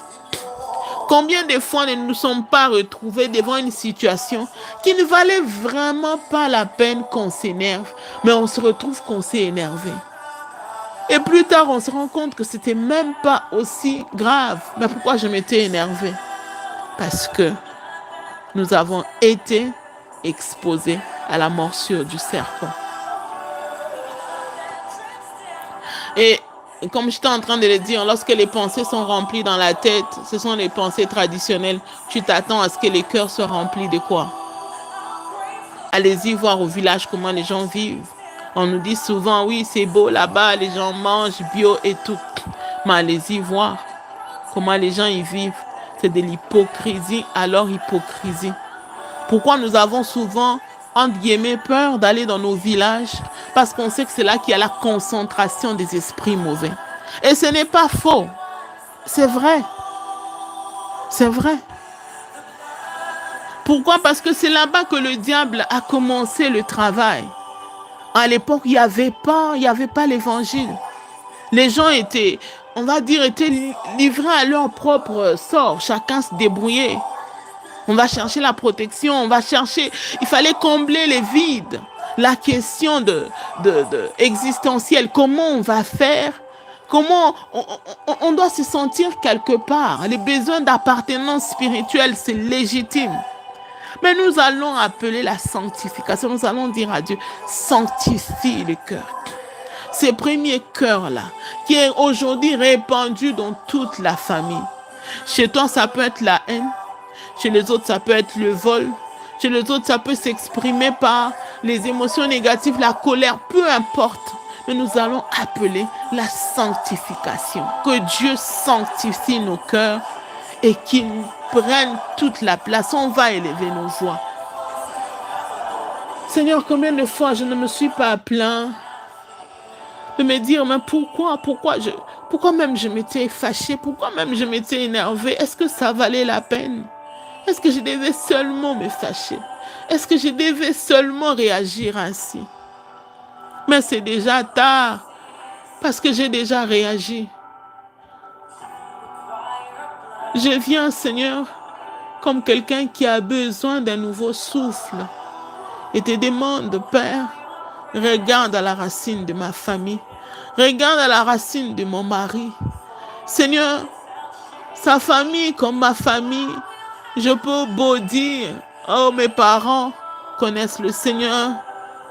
Combien de fois ne nous sommes pas retrouvés devant une situation qui ne valait vraiment pas la peine qu'on s'énerve, mais on se retrouve qu'on s'est énervé. Et plus tard, on se rend compte que c'était même pas aussi grave. Mais pourquoi je m'étais énervé? Parce que nous avons été exposés à la morsure du serpent. Et comme j'étais en train de le dire, lorsque les pensées sont remplies dans la tête, ce sont les pensées traditionnelles. Tu t'attends à ce que les cœurs soient remplis de quoi? Allez-y voir au village comment les gens vivent. On nous dit souvent, oui, c'est beau là-bas, les gens mangent bio et tout. Mais allez-y voir comment les gens y vivent. C'est de l'hypocrisie à leur hypocrisie. Pourquoi nous avons souvent, entre guillemets, peur d'aller dans nos villages? Parce qu'on sait que c'est là qu'il y a la concentration des esprits mauvais. Et ce n'est pas faux. C'est vrai. C'est vrai. Pourquoi? Parce que c'est là-bas que le diable a commencé le travail. À l'époque, il n'y avait pas l'évangile. Les gens étaient, on va dire, étaient livrés à leur propre sort. Chacun se débrouillait. On va chercher la protection, on va chercher, il fallait combler les vides. La question existentielle, comment on va faire? Comment on doit se sentir quelque part? Les besoins d'appartenance spirituelle, c'est légitime. Mais nous allons appeler la sanctification. Nous allons dire à Dieu, sanctifie le cœur. Ce premier cœur-là, qui est aujourd'hui répandu dans toute la famille. Chez toi, ça peut être la haine. Chez les autres, ça peut être le vol. Chez les autres, ça peut s'exprimer par les émotions négatives, la colère, peu importe. Mais nous allons appeler la sanctification. Que Dieu sanctifie nos cœurs et qu'il prenne toute la place. On va élever nos voix. Seigneur, combien de fois je ne me suis pas plaint de me dire, mais pourquoi même je m'étais fâchée, pourquoi même je m'étais énervée? Est-ce que ça valait la peine? Est-ce que je devais seulement me fâcher? Est-ce que je devais seulement réagir ainsi? Mais c'est déjà tard, parce que j'ai déjà réagi. Je viens, Seigneur, comme quelqu'un qui a besoin d'un nouveau souffle. Et te demande, Père, regarde à la racine de ma famille. Regarde à la racine de mon mari. Seigneur, sa famille comme ma famille, je peux beau dire, oh, mes parents connaissent le Seigneur,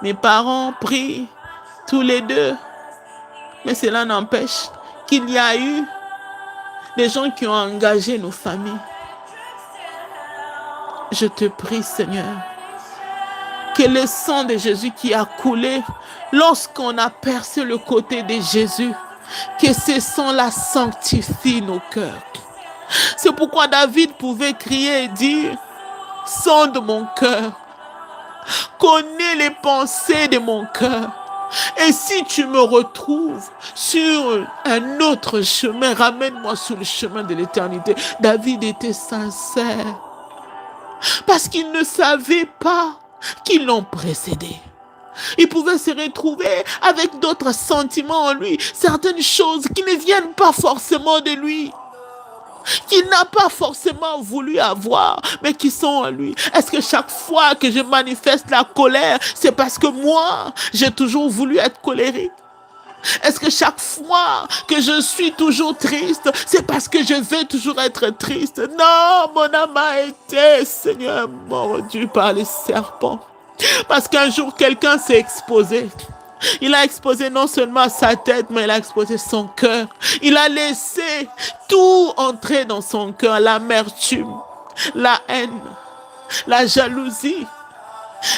mes parents prient tous les deux. Mais cela n'empêche qu'il y a eu des gens qui ont engagé nos familles. Je te prie, Seigneur, que le sang de Jésus qui a coulé lorsqu'on a percé le côté de Jésus, que ce sang-là sanctifie nos cœurs. C'est pourquoi David pouvait crier et dire, sonde mon cœur, connais les pensées de mon cœur. Et si tu me retrouves sur un autre chemin, ramène-moi sur le chemin de l'éternité. David était sincère parce qu'il ne savait pas qui l'ont précédé. Il pouvait se retrouver avec d'autres sentiments en lui, certaines choses qui ne viennent pas forcément de lui, qu'il n'a pas forcément voulu avoir, mais qui sont en lui. Est-ce que chaque fois que je manifeste la colère, c'est parce que moi, j'ai toujours voulu être colérique? Est-ce que chaque fois que je suis toujours triste, c'est parce que je veux toujours être triste? Non, mon âme a été, Seigneur, mordu par les serpents. Parce qu'un jour, quelqu'un s'est exposé. Il a exposé non seulement sa tête, mais il a exposé son cœur. Il a laissé tout entrer dans son cœur. L'amertume, la haine, la jalousie,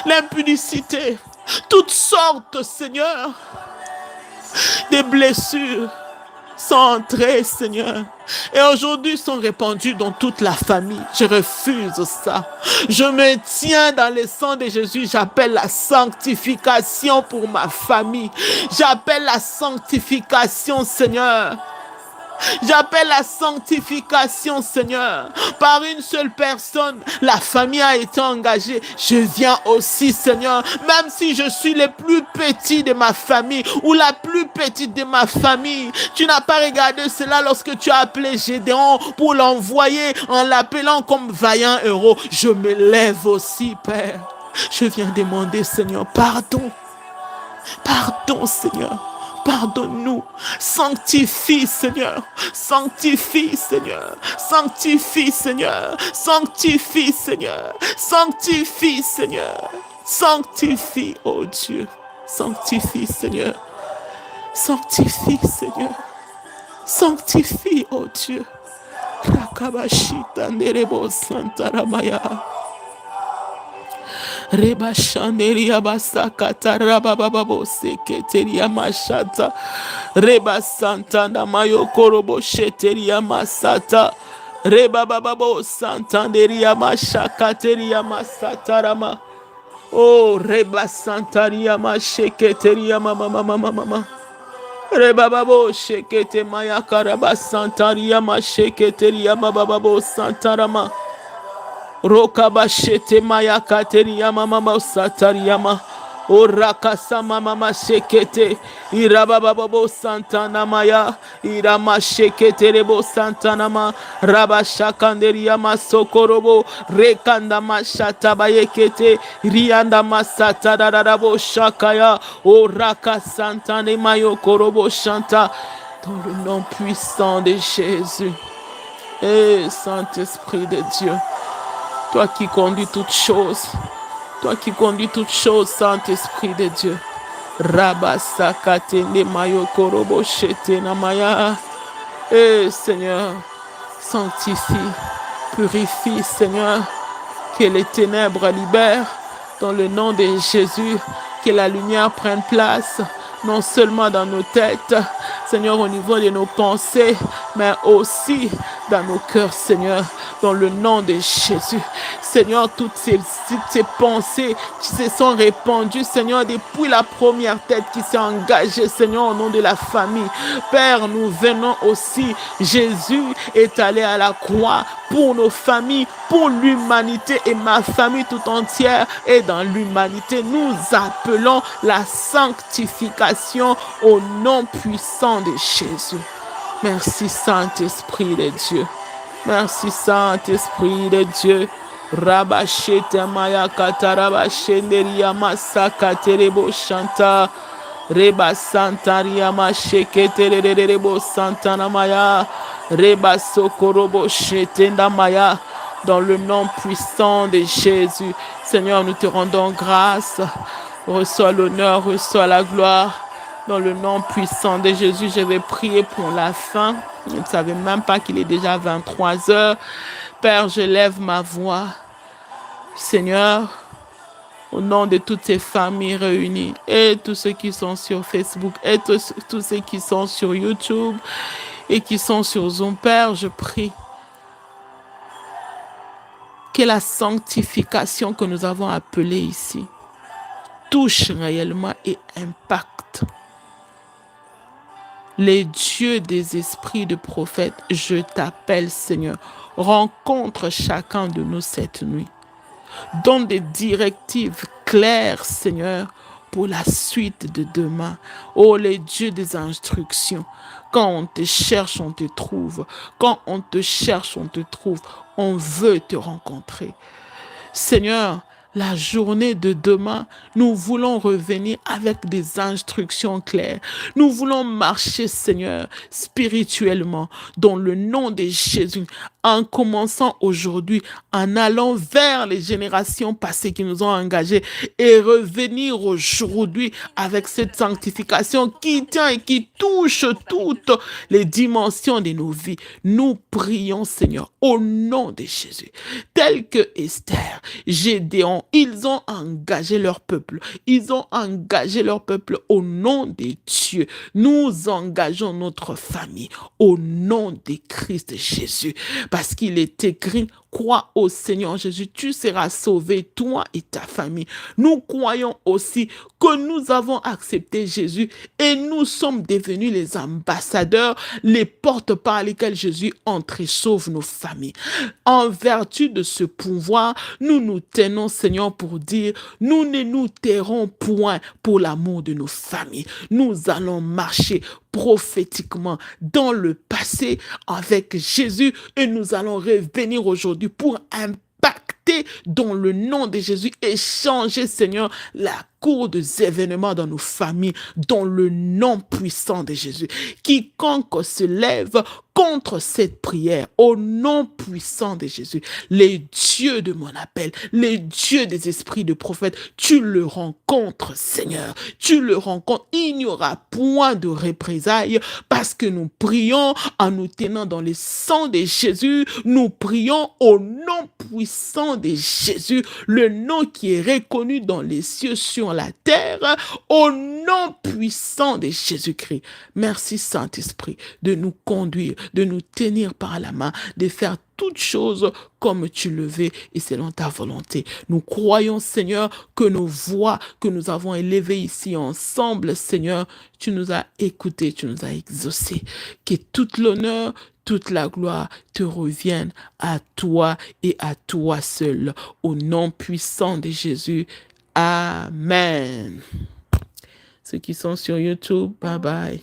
l'impudicité, toutes sortes, Seigneur, des blessures sont entrées, Seigneur, et aujourd'hui sont répandues dans toute la famille. Je refuse ça. Je me tiens dans le sang de Jésus. J'appelle la sanctification pour ma famille. J'appelle la sanctification, Seigneur. J'appelle la sanctification, Seigneur. Par une seule personne, la famille a été engagée. Je viens aussi, Seigneur, même si je suis le plus petit de ma famille ou la plus petite de ma famille. Tu n'as pas regardé cela lorsque tu as appelé Gédéon pour l'envoyer en l'appelant comme vaillant héros. Je me lève aussi, Père. Je viens demander, Seigneur, pardon. Pardon, Seigneur. Pardonne-nous. Sanctifie, Seigneur. Sanctifie, Seigneur. Sanctifie, Seigneur. Sanctifie, Seigneur. Sanctifie, Seigneur. Sanctifie, oh Dieu. Sanctifie, Seigneur. Sanctifie, Seigneur. Sanctifie, oh Dieu. Rakabashita nerebo santaramaya. Reba shanderia basaka taraba bababo seketeria mashata. Reba santa na mayo korobo sheteria masata. Reba bababo santanderia mashakateria masatarama. Oh, reba santaria masheketeria mama mama mama. Reba babo shekete maya karaba santaria masheketeria bababo santarama. Rokabashete maya kateriyama mama satariyama. Orakasama mama shekete. Irabababo santana maya. Irama shekete rebo santana ma. Rabashakanderiyama sokorobo. Rekanda mashata bayekete. Rianda masata darabo shakaya. Oraka santane mayo korobo shanta. Dans le nom puissant de Jésus. Et Saint-Esprit de Dieu, toi qui conduis toutes choses, toi qui conduis toutes choses, Saint-Esprit de Dieu. Rabasakate ne mayo korobo shete namaya. Et Seigneur, sanctifie, purifie, Seigneur, que les ténèbres libèrent dans le nom de Jésus, que la lumière prenne place, non seulement dans nos têtes, Seigneur, au niveau de nos pensées, mais aussi dans nos cœurs, Seigneur, dans le nom de Jésus. Seigneur, toutes ces pensées qui se sont répandues, Seigneur, depuis la première tête qui s'est engagée, Seigneur, au nom de la famille. Père, nous venons aussi. Jésus est allé à la croix pour nos familles, pour l'humanité, et ma famille tout entière est dans l'humanité. Nous appelons la sanctification au nom puissant de Jésus. Merci Saint-Esprit de Dieu. Merci Saint-Esprit de Dieu. Rabashete maya katarabashenderia masaka terebo shanta. Reba santaria mashekete rebo santana maya. Reba sokorobo shetenda maya. Dans le nom puissant de Jésus. Seigneur, nous te rendons grâce. Reçois l'honneur, reçois la gloire. Dans le nom puissant de Jésus, je vais prier pour la fin. Je ne savais même pas qu'il est déjà 23 heures. Père, je lève ma voix. Seigneur, au nom de toutes ces familles réunies et tous ceux qui sont sur Facebook et tous ceux qui sont sur YouTube et qui sont sur Zoom, Père, je prie que la sanctification que nous avons appelée ici touche réellement et impacte les dieux des esprits de prophètes. Je t'appelle, Seigneur. Rencontre chacun de nous cette nuit. Donne des directives claires, Seigneur, pour la suite de demain. Oh, les dieux des instructions. Quand on te cherche, on te trouve. Quand on te cherche, on te trouve. On veut te rencontrer. Seigneur, la journée de demain, nous voulons revenir avec des instructions claires. Nous voulons marcher, Seigneur, spirituellement, dans le nom de Jésus, en commençant aujourd'hui, en allant vers les générations passées qui nous ont engagés et revenir aujourd'hui avec cette sanctification qui tient et qui touche toutes les dimensions de nos vies. Nous prions, Seigneur, au nom de Jésus, tel que Esther, Gédéon, ils ont engagé leur peuple. Ils ont engagé leur peuple au nom de Dieu. Nous engageons notre famille au nom de Christ Jésus. Parce qu'il est écrit, crois au Seigneur Jésus, tu seras sauvé, toi et ta famille. Nous croyons aussi que nous avons accepté Jésus et nous sommes devenus les ambassadeurs, les portes par lesquelles Jésus entre et sauve nos familles. En vertu de ce pouvoir, nous nous tenons, Seigneur, pour dire, nous ne nous tairons point pour l'amour de nos familles. Nous allons marcher prophétiquement dans le passé avec Jésus et nous allons revenir aujourd'hui pour impacter dans le nom de Jésus et changer, Seigneur, la cours des événements dans nos familles, dans le nom puissant de Jésus. Quiconque se lève contre cette prière, au nom puissant de Jésus, les dieux de mon appel, les dieux des esprits de prophètes, tu le rencontres, Seigneur. Tu le rencontres. Il n'y aura point de représailles parce que nous prions en nous tenant dans le sang de Jésus. Nous prions au nom puissant de Jésus, le nom qui est reconnu dans les cieux, sur la terre, au nom puissant de Jésus-Christ. Merci Saint-Esprit de nous conduire, de nous tenir par la main, de faire toutes choses comme tu le veux et selon ta volonté. Nous croyons, Seigneur, que nos voix que nous avons élevées ici ensemble, Seigneur, tu nous as écoutés, tu nous as exaucés. Que toute l'honneur, toute la gloire te revienne à toi et à toi seul. Au nom puissant de Jésus. Amen. Ceux qui sont sur YouTube, bye bye.